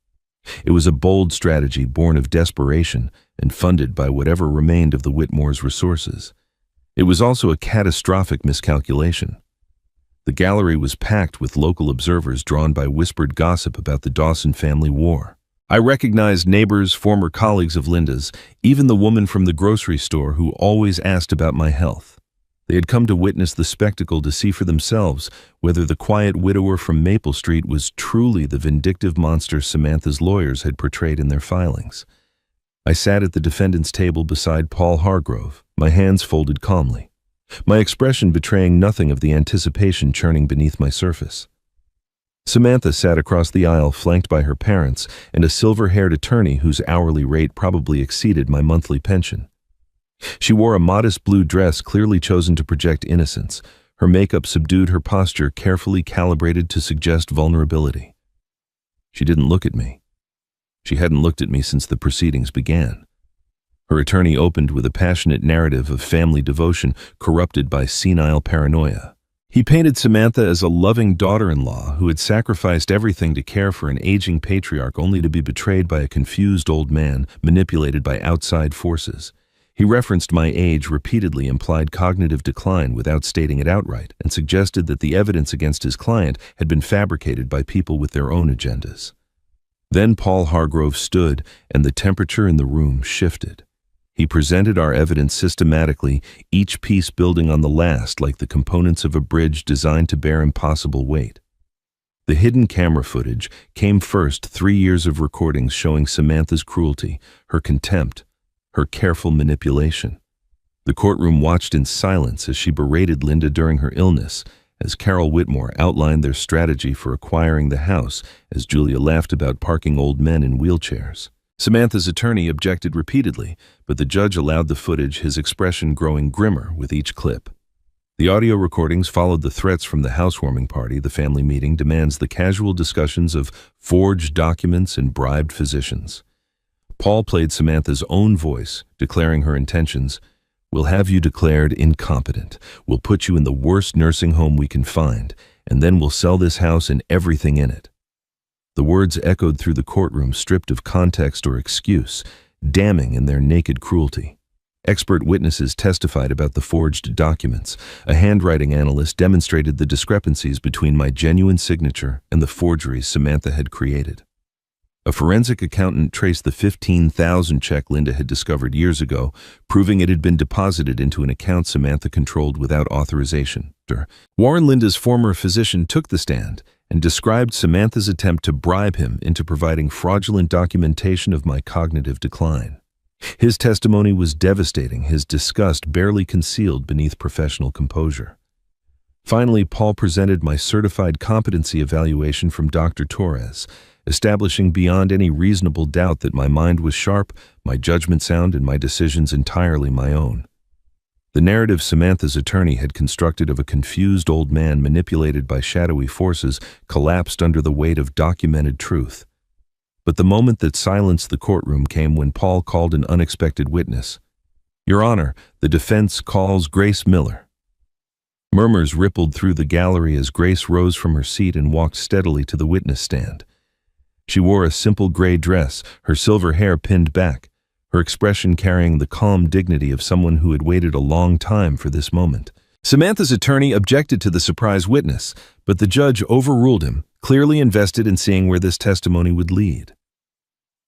[SPEAKER 1] It was a bold strategy born of desperation and funded by whatever remained of the Whitmores' resources. It was also a catastrophic miscalculation. The gallery was packed with local observers drawn by whispered gossip about the Dawson family war. I recognized neighbors, former colleagues of Linda's, even the woman from the grocery store who always asked about my health. They had come to witness the spectacle to see for themselves whether the quiet widower from Maple Street was truly the vindictive monster Samantha's lawyers had portrayed in their filings. I sat at the defendant's table beside Paul Hargrove, my hands folded calmly, my expression betraying nothing of the anticipation churning beneath my surface. Samantha sat across the aisle, flanked by her parents and a silver-haired attorney whose hourly rate probably exceeded my monthly pension. She wore a modest blue dress clearly chosen to project innocence, Her makeup subdued her posture, carefully calibrated to suggest vulnerability. She didn't look at me. She hadn't looked at me since the proceedings began. Her attorney opened with a passionate narrative of family devotion corrupted by senile paranoia. He painted Samantha as a loving daughter-in-law who had sacrificed everything to care for an aging patriarch only to be betrayed by a confused old man manipulated by outside forces. He referenced my age, repeatedly implied cognitive decline without stating it outright, and suggested that the evidence against his client had been fabricated by people with their own agendas. Then Paul Hargrove stood, and the temperature in the room shifted. He presented our evidence systematically, each piece building on the last like the components of a bridge designed to bear impossible weight. The hidden camera footage came first, 3 years of recordings showing Samantha's cruelty, her contempt, her careful manipulation. The courtroom watched in silence as she berated Linda during her illness, as Carol Whitmore outlined their strategy for acquiring the house, as Julia laughed about parking old men in wheelchairs. Samantha's attorney objected repeatedly, but the judge allowed the footage, his expression growing grimmer with each clip. The audio recordings followed the threats from the housewarming party. The family meeting demands the casual discussions of forged documents and bribed physicians. Paul played Samantha's own voice, declaring her intentions. "We'll have you declared incompetent. We'll put you in the worst nursing home we can find, and then we'll sell this house and everything in it." The words echoed through the courtroom, stripped of context or excuse, damning in their naked cruelty. Expert witnesses testified about the forged documents. A handwriting analyst demonstrated the discrepancies between my genuine signature and the forgeries Samantha had created. A forensic accountant traced the $15,000 check Linda had discovered years ago, proving it had been deposited into an account Samantha controlled without authorization. Warren, Linda's former physician, took the stand and described Samantha's attempt to bribe him into providing fraudulent documentation of my cognitive decline. His testimony was devastating, his disgust barely concealed beneath professional composure. Finally, Paul presented my certified competency evaluation from Dr. Torres, establishing beyond any reasonable doubt that my mind was sharp, my judgment sound, and my decisions entirely my own. The narrative Samantha's attorney had constructed of a confused old man manipulated by shadowy forces collapsed under the weight of documented truth. But the moment that silenced the courtroom came when Paul called an unexpected witness. "Your Honor, the defense calls Grace Miller." Murmurs rippled through the gallery as Grace rose from her seat and walked steadily to the witness stand. She wore a simple gray dress, her silver hair pinned back, her expression carrying the calm dignity of someone who had waited a long time for this moment. Samantha's attorney objected to the surprise witness, but the judge overruled him, clearly invested in seeing where this testimony would lead.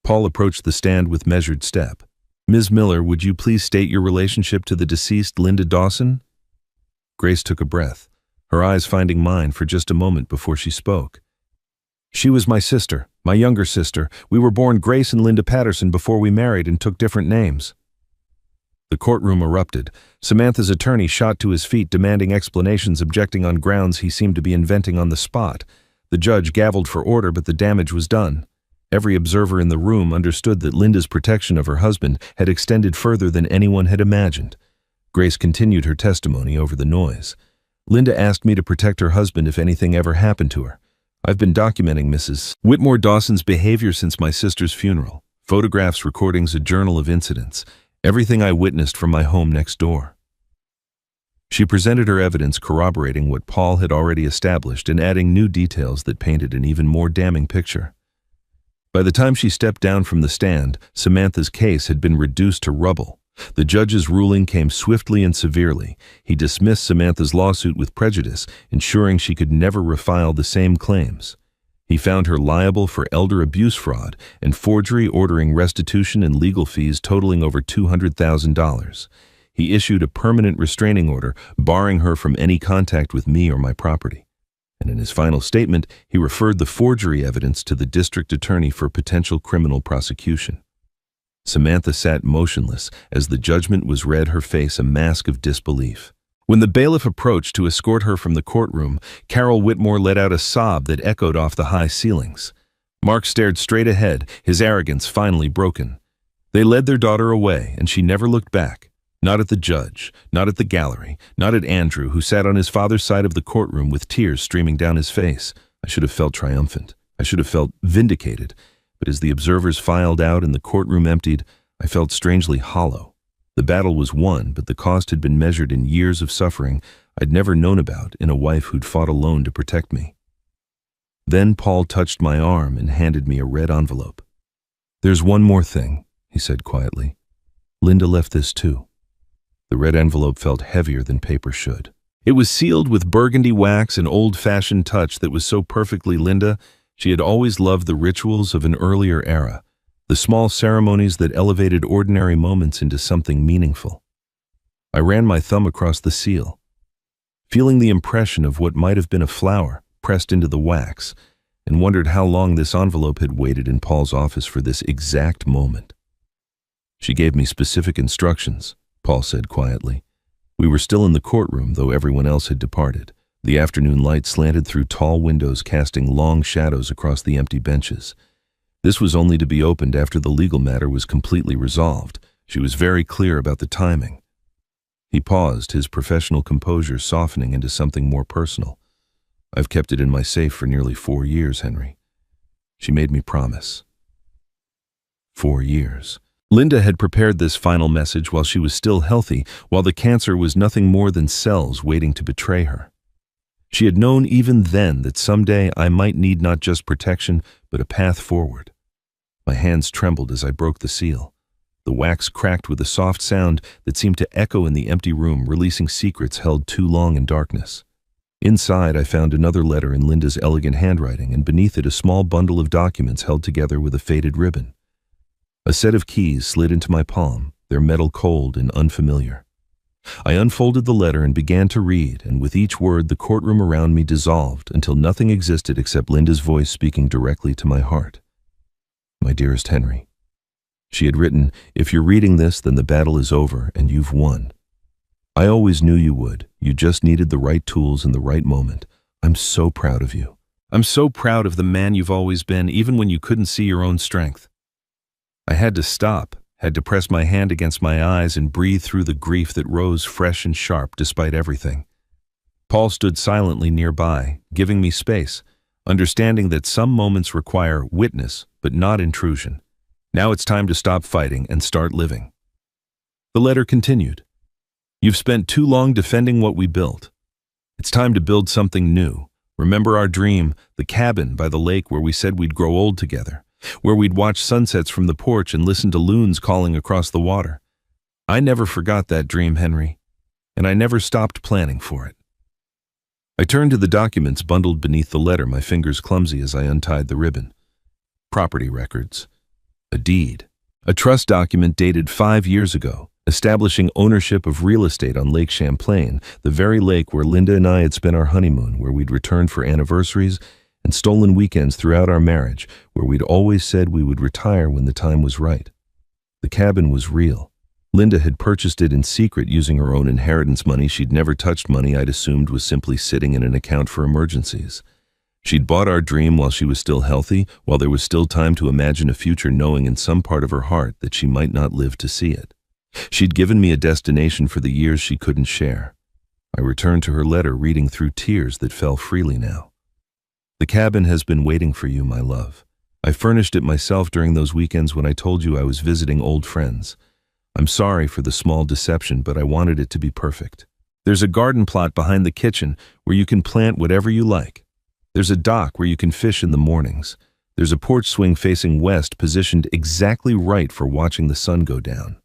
[SPEAKER 1] Paul approached the stand with measured step. "Ms. Miller, would you please state your relationship to the deceased Linda Dawson?" Grace took a breath, her eyes finding mine for just a moment before she spoke. "She was my sister, my younger sister. We were born Grace and Linda Patterson before we married and took different names." The courtroom erupted. Samantha's attorney shot to his feet, demanding explanations, objecting on grounds he seemed to be inventing on the spot. The judge gavelled for order, but the damage was done. Every observer in the room understood that Linda's protection of her husband had extended further than anyone had imagined. Grace continued her testimony over the noise. "Linda asked me to protect her husband if anything ever happened to her. I've been documenting Mrs. Whitmore Dawson's behavior since my sister's funeral. Photographs, recordings, a journal of incidents. Everything I witnessed from my home next door." She presented her evidence corroborating what Paul had already established and adding new details that painted an even more damning picture. By the time she stepped down from the stand, Samantha's case had been reduced to rubble. The judge's ruling came swiftly and severely. He dismissed Samantha's lawsuit with prejudice, ensuring she could never refile the same claims. He found her liable for elder abuse fraud and forgery, ordering restitution and legal fees totaling over $200,000. He issued a permanent restraining order, barring her from any contact with me or my property. And in his final statement, he referred the forgery evidence to the district attorney for potential criminal prosecution. Samantha sat motionless as the judgment was read, her face a mask of disbelief. When the bailiff approached to escort her from the courtroom, Carol Whitmore let out a sob that echoed off the high ceilings. Mark stared straight ahead, his arrogance finally broken. They led their daughter away, and she never looked back. Not at the judge, not at the gallery, not at Andrew, who sat on his father's side of the courtroom with tears streaming down his face. I should have felt triumphant. I should have felt vindicated. But as the observers filed out and the courtroom emptied, I felt strangely hollow. The battle was won, but the cost had been measured in years of suffering I'd never known about in a wife who'd fought alone to protect me. Then Paul touched my arm and handed me a red envelope. "There's one more thing," he said quietly. "Linda left this too." The red envelope felt heavier than paper should. It was sealed with burgundy wax, an old-fashioned touch that was so perfectly Linda. She had always loved the rituals of an earlier era, the small ceremonies that elevated ordinary moments into something meaningful. I ran my thumb across the seal, feeling the impression of what might have been a flower pressed into the wax, and wondered how long this envelope had waited in Paul's office for this exact moment. "She gave me specific instructions," Paul said quietly. We were still in the courtroom, though everyone else had departed. The afternoon light slanted through tall windows, casting long shadows across the empty benches. This was only to be opened after the legal matter was completely resolved. She was very clear about the timing. He paused, his professional composure softening into something more personal. "I've kept it in my safe for nearly 4 years, Henry. She made me promise." 4 years. Linda had prepared this final message while she was still healthy, while the cancer was nothing more than cells waiting to betray her. She had known even then that someday I might need not just protection, but a path forward. My hands trembled as I broke the seal. The wax cracked with a soft sound that seemed to echo in the empty room, releasing secrets held too long in darkness. Inside, I found another letter in Linda's elegant handwriting, and beneath it a small bundle of documents held together with a faded ribbon. A set of keys slid into my palm, their metal cold and unfamiliar. I unfolded the letter and began to read, and with each word the courtroom around me dissolved until nothing existed except Linda's voice speaking directly to my heart. "My dearest Henry," she had written, "if you're reading this, then the battle is over and you've won. I always knew you would. You just needed the right tools in the right moment. I'm so proud of you. I'm so proud of the man you've always been, even when you couldn't see your own strength." I had to stop, had to press my hand against my eyes and breathe through the grief that rose fresh and sharp despite everything. Paul stood silently nearby, giving me space, understanding that some moments require witness, but not intrusion. Now it's time to stop fighting and start living. The letter continued. "You've spent too long defending what we built. It's time to build something new. Remember our dream, the cabin by the lake where we said we'd grow old together, where we'd watch sunsets from the porch and listen to loons calling across the water. I never forgot that dream, Henry, and I never stopped planning for it." I turned to the documents bundled beneath the letter, my fingers clumsy as I untied the ribbon. Property records. A deed. A trust document dated 5 years ago, establishing ownership of real estate on Lake Champlain, the very lake where Linda and I had spent our honeymoon, where we'd returned for anniversaries and stolen weekends throughout our marriage, where we'd always said we would retire when the time was right. The cabin was real. Linda had purchased it in secret using her own inheritance money. She'd never touched money I'd assumed was simply sitting in an account for emergencies. She'd bought our dream while she was still healthy, while there was still time to imagine a future, knowing in some part of her heart that she might not live to see it. She'd given me a destination for the years she couldn't share. I returned to her letter, reading through tears that fell freely now. "The cabin has been waiting for you, my love. I furnished it myself during those weekends when I told you I was visiting old friends. I'm sorry for the small deception, but I wanted it to be perfect. There's a garden plot behind the kitchen where you can plant whatever you like. There's a dock where you can fish in the mornings. There's a porch swing facing west, positioned exactly right for watching the sun go down."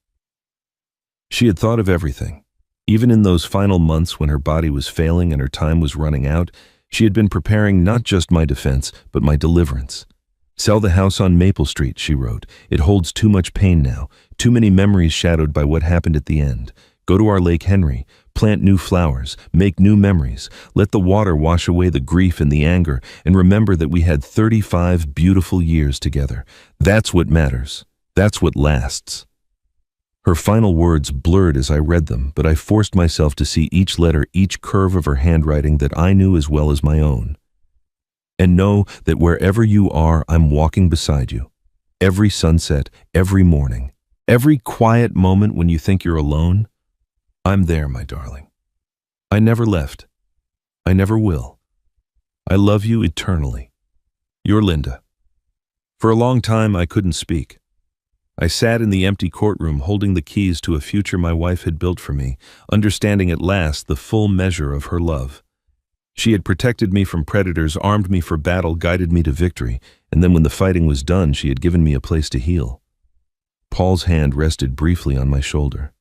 [SPEAKER 1] She had thought of everything. Even in those final months when her body was failing and her time was running out, she had been preparing not just my defense, but my deliverance. "Sell the house on Maple Street," she wrote. "It holds too much pain now, too many memories shadowed by what happened at the end. Go to our Lake Henry, plant new flowers, make new memories. Let the water wash away the grief and the anger, and remember that we had 35 beautiful years together. That's what matters. That's what lasts." Her final words blurred as I read them, but I forced myself to see each letter, each curve of her handwriting that I knew as well as my own. "And know that wherever you are, I'm walking beside you. Every sunset, every morning, every quiet moment when you think you're alone, I'm there, my darling. I never left. I never will. I love you eternally. Your Linda. For a long time, I couldn't speak. I sat in the empty courtroom holding the keys to a future my wife had built for me, understanding at last the full measure of her love. She had protected me from predators, armed me for battle, guided me to victory, and then when the fighting was done, she had given me a place to heal. Paul's hand rested briefly on my shoulder.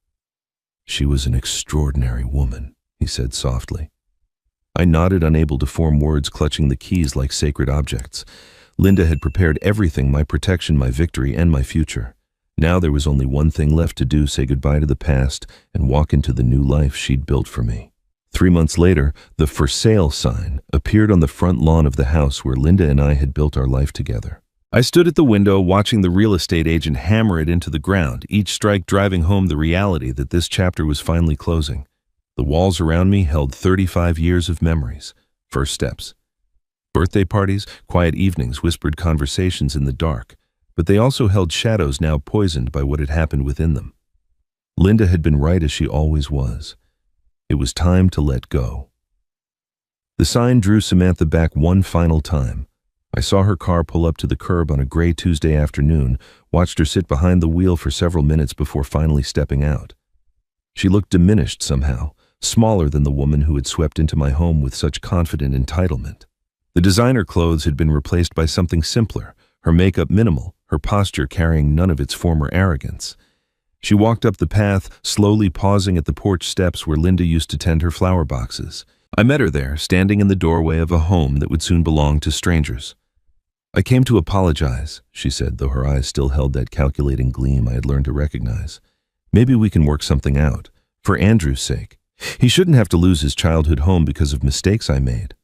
[SPEAKER 1] She was an extraordinary woman, he said softly. I nodded, unable to form words, clutching the keys like sacred objects. Linda had prepared everything, my protection, my victory, and my future. Now there was only one thing left to do: say goodbye to the past and walk into the new life she'd built for me. 3 months later, the "For Sale" sign appeared on the front lawn of the house where Linda and I had built our life together. I stood at the window watching the real estate agent hammer it into the ground, each strike driving home the reality that this chapter was finally closing. The walls around me held 35 years of memories, first steps. Birthday parties, quiet evenings, whispered conversations in the dark, but they also held shadows now poisoned by what had happened within them. Linda had been right, as she always was. It was time to let go. The sign drew Samantha back one final time. I saw her car pull up to the curb on a gray Tuesday afternoon, watched her sit behind the wheel for several minutes before finally stepping out. She looked diminished somehow, smaller than the woman who had swept into my home with such confident entitlement. The designer clothes had been replaced by something simpler, her makeup minimal, her posture carrying none of its former arrogance. She walked up the path, slowly pausing at the porch steps where Linda used to tend her flower boxes. I met her there, standing in the doorway of a home that would soon belong to strangers. "I came to apologize," she said, though her eyes still held that calculating gleam I had learned to recognize. "Maybe we can work something out, for Andrew's sake. He shouldn't have to lose his childhood home because of mistakes I made."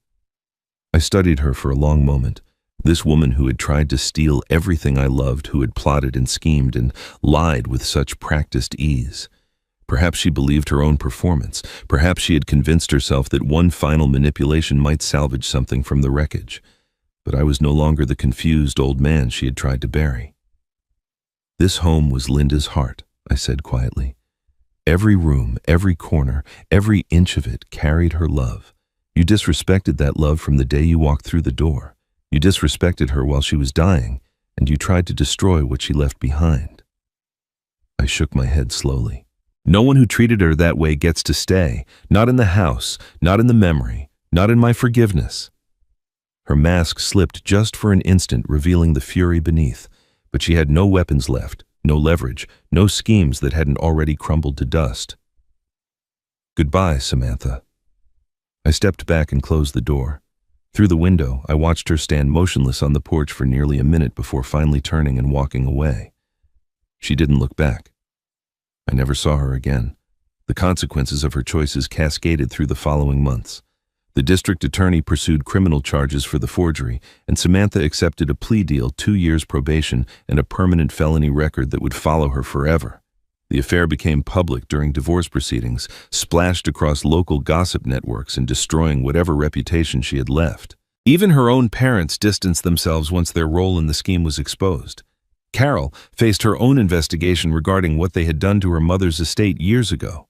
[SPEAKER 1] I studied her for a long moment. This woman who had tried to steal everything I loved, who had plotted and schemed and lied with such practiced ease. Perhaps she believed her own performance. Perhaps she had convinced herself that one final manipulation might salvage something from the wreckage. But I was no longer the confused old man she had tried to bury. "This home was Linda's heart," I said quietly. "Every room, every corner, every inch of it carried her love. You disrespected that love from the day you walked through the door. You disrespected her while she was dying, and you tried to destroy what she left behind." I shook my head slowly. "No one who treated her that way gets to stay. Not in the house, not in the memory, not in my forgiveness." Her mask slipped just for an instant, revealing the fury beneath, but she had no weapons left, no leverage, no schemes that hadn't already crumbled to dust. "Goodbye, Samantha." I stepped back and closed the door. Through the window, I watched her stand motionless on the porch for nearly a minute before finally turning and walking away. She didn't look back. I never saw her again. The consequences of her choices cascaded through the following months. The district attorney pursued criminal charges for the forgery, and Samantha accepted a plea deal, 2 years probation, and a permanent felony record that would follow her forever. The affair became public during divorce proceedings, splashed across local gossip networks and destroying whatever reputation she had left. Even her own parents distanced themselves once their role in the scheme was exposed. Carol faced her own investigation regarding what they had done to her mother's estate years ago.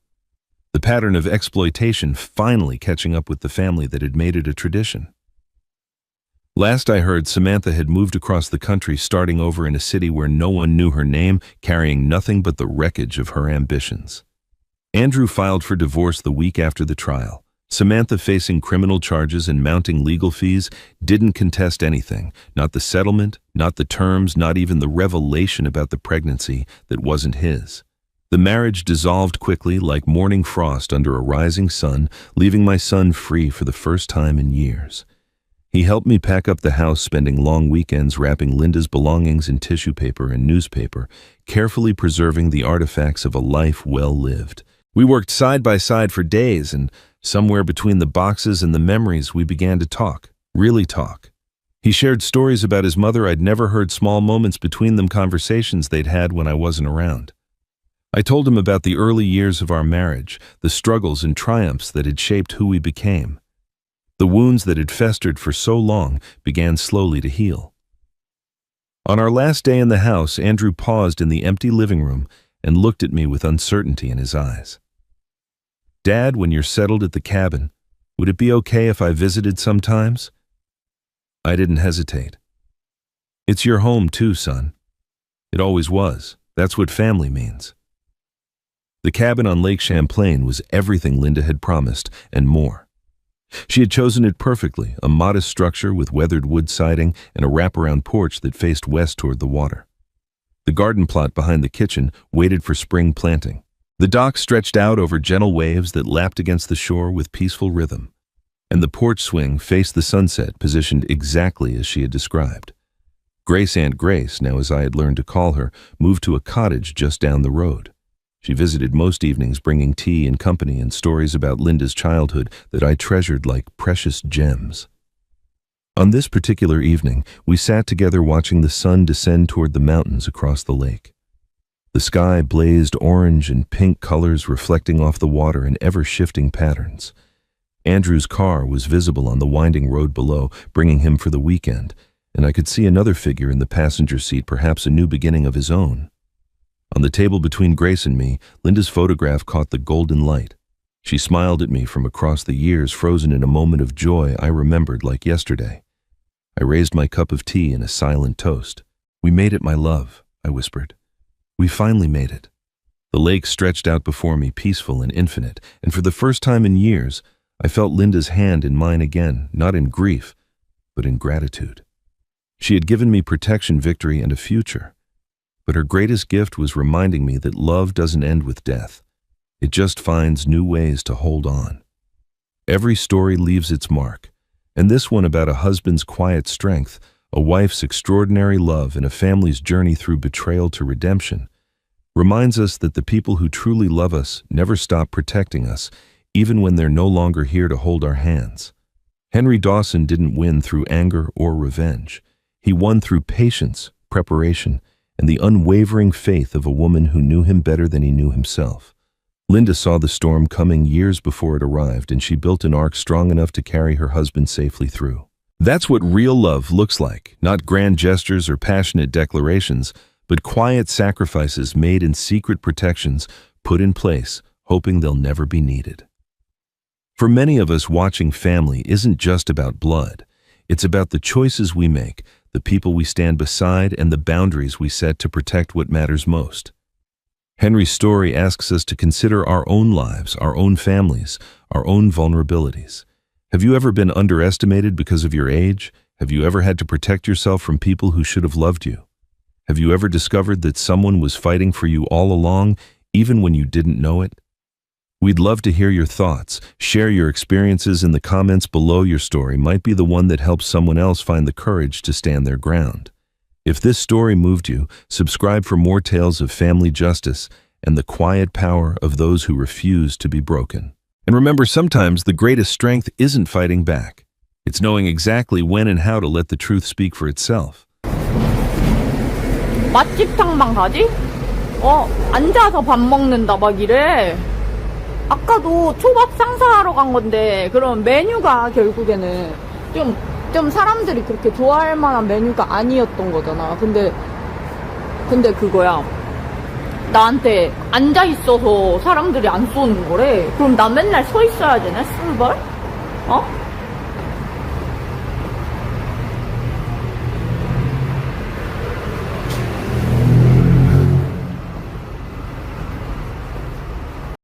[SPEAKER 1] The pattern of exploitation finally catching up with the family that had made it a tradition. Last I heard, Samantha had moved across the country, starting over in a city where no one knew her name, carrying nothing but the wreckage of her ambitions. Andrew filed for divorce the week after the trial. Samantha, facing criminal charges and mounting legal fees, didn't contest anything, not the settlement, not the terms, not even the revelation about the pregnancy that wasn't his. The marriage dissolved quickly like morning frost under a rising sun, leaving my son free for the first time in years. He helped me pack up the house, spending long weekends wrapping Linda's belongings in tissue paper and newspaper, carefully preserving the artifacts of a life well lived. We worked side by side for days, and somewhere between the boxes and the memories we began to talk, really talk. He shared stories about his mother I'd never heard, small moments between them, conversations they'd had when I wasn't around. I told him about the early years of our marriage, the struggles and triumphs that had shaped who we became. The wounds that had festered for so long began slowly to heal. On our last day in the house, Andrew paused in the empty living room and looked at me with uncertainty in his eyes. Dad, when you're settled at the cabin, would it be okay if I visited sometimes? I didn't hesitate. It's your home too, son. It always was. That's what family means. The cabin on Lake Champlain was everything Linda had promised and more. She had chosen it perfectly, a modest structure with weathered wood siding and a wraparound porch that faced west toward the water. The garden plot behind the kitchen waited for spring planting. The dock stretched out over gentle waves that lapped against the shore with peaceful rhythm, and the porch swing faced the sunset, positioned exactly as she had described. Grace Aunt Grace, now as I had learned to call her, moved to a cottage just down the road. She visited most evenings, bringing tea and company and stories about Linda's childhood that I treasured like precious gems. On this particular evening, we sat together watching the sun descend toward the mountains across the lake. The sky blazed orange and pink colors reflecting off the water in ever-shifting patterns. Andrew's car was visible on the winding road below, bringing him for the weekend, and I could see another figure in the passenger seat, perhaps a new beginning of his own. On the table between Grace and me, Linda's photograph caught the golden light. She smiled at me from across the years, frozen in a moment of joy I remembered like yesterday. I raised my cup of tea in a silent toast. "We made it, my love," I whispered. "We finally made it." The lake stretched out before me, peaceful and infinite, and for the first time in years, I felt Linda's hand in mine again, not in grief, but in gratitude. She had given me protection, victory, and a future. But her greatest gift was reminding me that love doesn't end with death. It just finds new ways to hold on. Every story leaves its mark, and this one about a husband's quiet strength, a wife's extraordinary love, and a family's journey through betrayal to redemption, reminds us that the people who truly love us never stop protecting us, even when they're no longer here to hold our hands. Henry Dawson didn't win through anger or revenge. He won through patience, preparation, and the unwavering faith of a woman who knew him better than he knew himself. Linda saw the storm coming years before it arrived, and she built an ark strong enough to carry her husband safely through. That's what real love looks like, not grand gestures or passionate declarations, but quiet sacrifices made in secret, protections put in place, hoping they'll never be needed. For many of us, watching family isn't just about blood. It's about the choices we make, the people we stand beside, and the boundaries we set to protect what matters most. Henry's story asks us to consider our own lives, our own families, our own vulnerabilities. Have you ever been underestimated because of your age? Have you ever had to protect yourself from people who should have loved you? Have you ever discovered that someone was fighting for you all along, even when you didn't know it? We'd love to hear your thoughts. Share your experiences in the comments below. Your story might be the one that helps someone else find the courage to stand their ground. If this story moved you, subscribe for more tales of family justice and the quiet power of those who refuse to be broken. And remember, sometimes the greatest strength isn't fighting back. It's knowing exactly when and how to let the truth speak for itself.
[SPEAKER 2] 맛집 탕만 가지? 앉아서 밥 먹는다 막 이래. 아까도 초밥 상사하러 간 건데, 그럼 메뉴가 결국에는 좀 사람들이 그렇게 좋아할 만한 메뉴가 아니었던 거잖아. 근데 그거야. 나한테 앉아 있어서 사람들이 안 쏘는 거래. 그럼 나 맨날 서 있어야 되나? 20번?